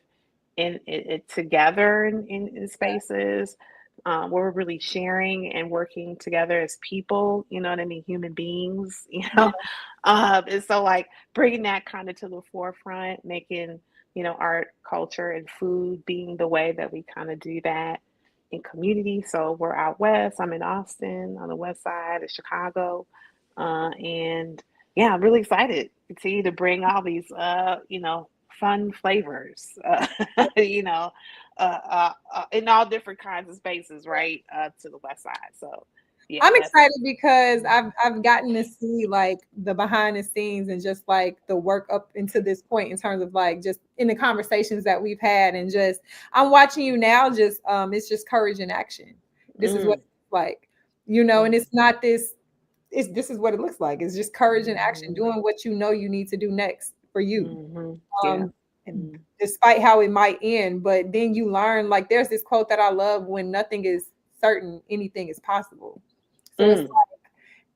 in it together in spaces where we're really sharing and working together as people, you know what I mean, human beings, Yeah. and so like bringing that kind of to the forefront, making art, culture, and food being the way that we kind of do that in community. So we're out west. I'm in Austin on the west side of Chicago, and yeah, I'm really excited to continue to bring all these fun flavors, in all different kinds of spaces, right, to the west side. So, yeah, I'm that's excited because I've gotten to see like the behind the scenes and just like the work up into this point in terms of like just in the conversations that we've had and just I'm watching you now just it's just courage in action. This is what mm, it's like, and mm, it's not this is what it looks like. It's just courage in action, mhm, doing what you know you need to do next for you. yeah, Um and mm, despite how it might end, but then you learn like there's this quote that I love: when nothing is certain, anything is possible. So it's mm,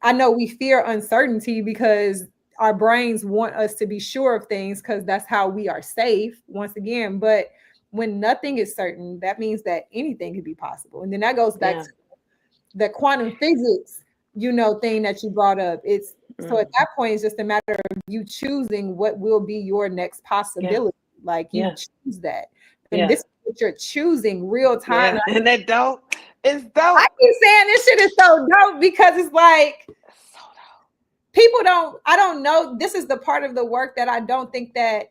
I know we fear uncertainty because our brains want us to be sure of things because that's how we are safe once again. But when nothing is certain, that means that anything could be possible. And then that goes back yeah, to the quantum physics, thing that you brought up. It's so at mm, that point, it's just a matter of you choosing what will be your next yeah, possibility. Like you yeah, choose that. And yeah, this is what you're choosing real time. yeah, and that dope is I dope. keep saying this shit is so dope because it's like So dope. I don't know, this is the part of the work that I don't think that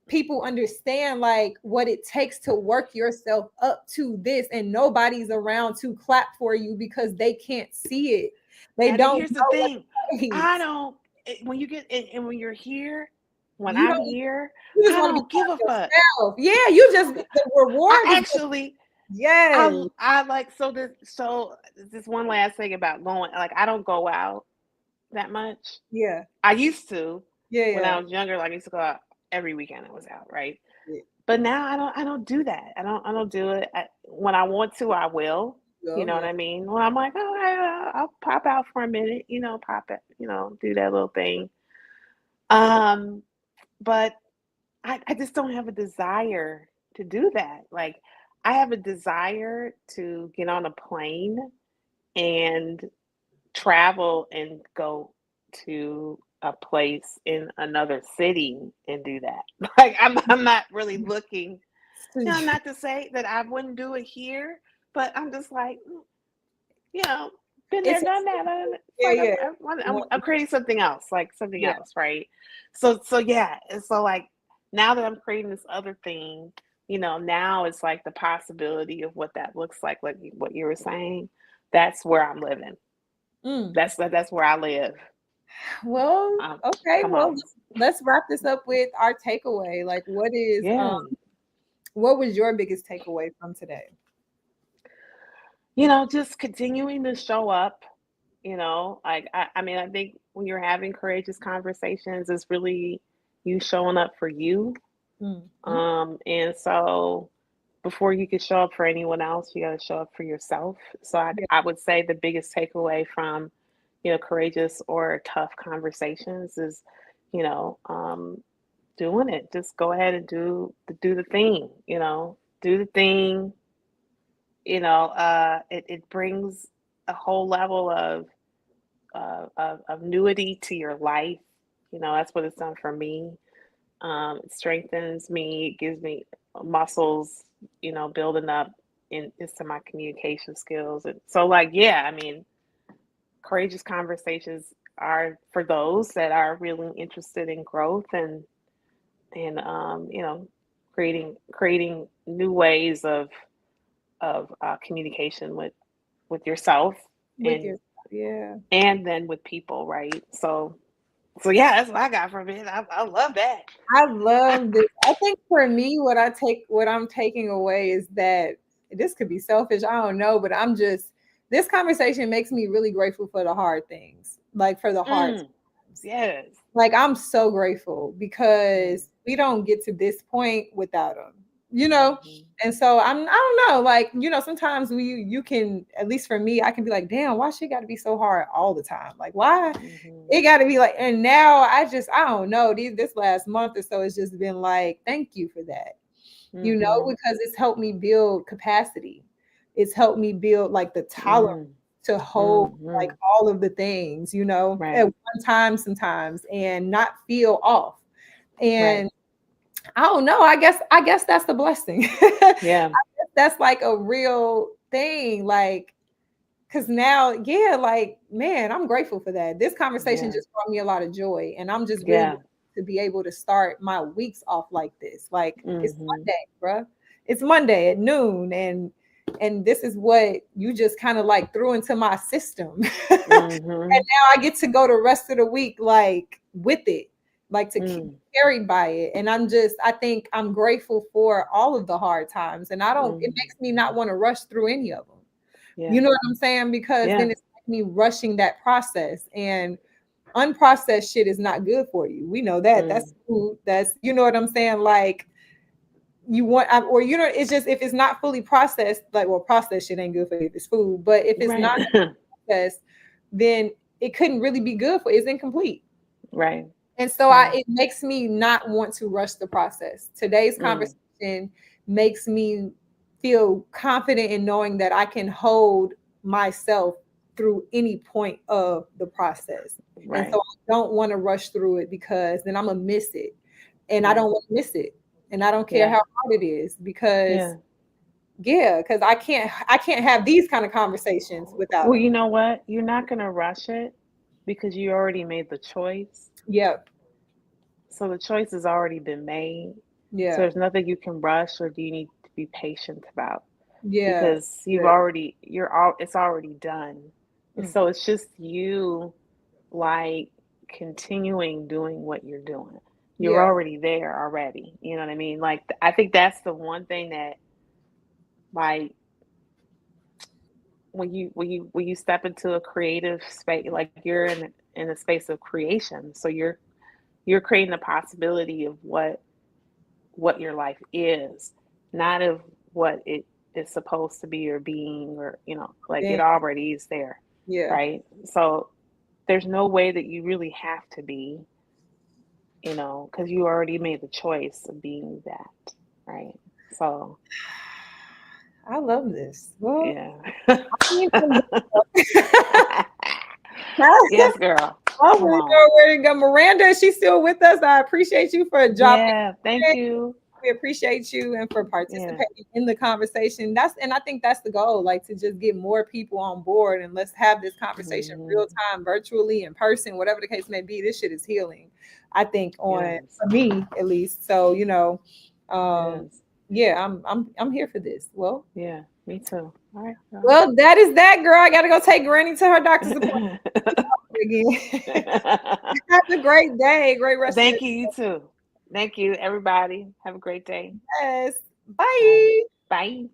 people understand, like what it takes to work yourself up to this, and nobody's around to clap for you because they can't see it, they And don't here's the know what thing, it I takes. don't when you get and when you're here, when You I'm don't, here, you just I want to be don't give proud a of fuck. yourself. Yeah, you just the I reward is just, actually yes. I like so this one last thing about going, like I don't go out that much. Yeah, I used to yeah, when I yeah, was younger, like I used to go out every weekend I was out, right? yeah. But now I don't do that. I don't do it. When I want to, I will. You Oh, know what yeah. I mean? When I'm like, oh, I'll pop out for a minute, pop it, do that little thing. Um, but I just don't have a desire to do that. Like, I have a desire to get on a plane and travel and go to a place in another city and do that. Like, I'm not really looking, not to say that I wouldn't do it here, but I'm just like, you know, been there, It's done that. It's yeah, like yeah. I'm creating something else, like something Yeah. else, right? So yeah, and so like now that I'm creating this other thing, now it's like the possibility of what that looks like what you were saying. That's where I'm living. Mm. That's where I live. Well, okay. Come Well, on, let's wrap this up with our takeaway. Like, yeah. what was your biggest takeaway from today? Just continuing to show up. Like I mean, I think when you're having courageous conversations, it's really you showing up for you. Mm-hmm. And so before you can show up for anyone else, you got to show up for yourself. So Yeah. I would say the biggest takeaway from, courageous or tough conversations is, you know, doing it. Just go ahead and do the thing, do the thing. It brings a whole level of newity to your life. That's what it's done for me. It strengthens me, it gives me muscles, building up into my communication skills. And so, like, yeah, I mean, courageous conversations are for those that are really interested in growth and creating new ways of communication with yourself With and your, yeah. and then with people, right? So yeah, that's what I got from it. I love that. I love this. I think for me, what I'm taking away is that this could be selfish. I don't know, but this conversation makes me really grateful for the hard things, like for the hard Mm, yes. like I'm so grateful because we don't get to this point without them, you know. Mhm. And so I don't know, like, sometimes you can, at least for me, I can be like, damn, why she got to be so hard all the time? Like, why Mhm. it got to be like? And now I don't know, this last month or so it's just been like, thank you for that, Mhm. because it's helped me build capacity. It's helped me build like the tolerance Mm. to hold like Mhm. all of the things, at Right. one time sometimes, and not feel off. Right. And I don't know, I guess that's the blessing. Yeah. That's like a real thing, like, because now, yeah, like, man, I'm grateful for that. This conversation Yeah. just brought me a lot of joy, and I'm just really Yeah. grateful to be able to start my weeks off like this. Like, it's Mhm. Monday, bruh. It's Monday at noon, and this is what you just kind of like threw into my system. And Mhm. now I get to go the rest of the week like with it, like to keep Mm. carried by it. And I think I'm grateful for all of the hard times, and it Mhm. makes me not want to rush through any of them. You Yeah. know what I'm saying? Because Yeah. then it's like me rushing that process, and unprocessed shit is not good for you. We know that. That's Mm. food. That's, you know what I'm saying? Like, or it's just, if it's not fully processed, like, well, processed shit ain't good for you if it's food, but if it's Right. not processed, then it couldn't really be good for. It's incomplete. Right. And so Right. it makes me not want to rush the process. Today's Mm. conversation makes me feel confident in knowing that I can hold myself through any point of the process. And so Right. I don't want to rush through it, because then I'm gonna miss it. And I Right. don't want to miss it. And I don't care Yeah. how hard it is, because Yeah. because I can't have these kind of conversations without Well, them. you know what? You're not gonna rush it because you already made the choice. Yep. So the choice has already been made. So Yeah. there's nothing you can rush or do you need to be patient about Yeah. because Good. it's already done. And Mm. so it's just you like continuing doing what you're doing. You're Yeah. already there already. You know what I mean? Like I think that's the one thing that like when you step into a creative space, like you're in a space of creation. So you're creating a possibility of what your life is, not of what it is supposed to be or being or like Dang. it already is there, Yeah. right? So there's no way that you really have to be, because you already made the choice of being that, right? So I love this. Well, yeah. I need some. Yes, girl. I Come really on. know where to go. Miranda, is she still with us? I appreciate you for dropping Yeah, thank in. you. We appreciate you and for Yeah. participating in the conversation. And I think that's the goal, like, to just get more people on board, and let's have this conversation real Mhm. time, virtually, in person, whatever the case may be. This shit is healing, I think, Yes. for me at least. So, Yes. yeah, I'm here for this. Well, Yeah, me too. All right, girl. well, that is that, girl. I gotta go take Granny to her doctor's appointment again. Have a great day. Great rest of your Thank you, you too. Thank you, everybody. Have a great day. day. All right. Bye. Bye.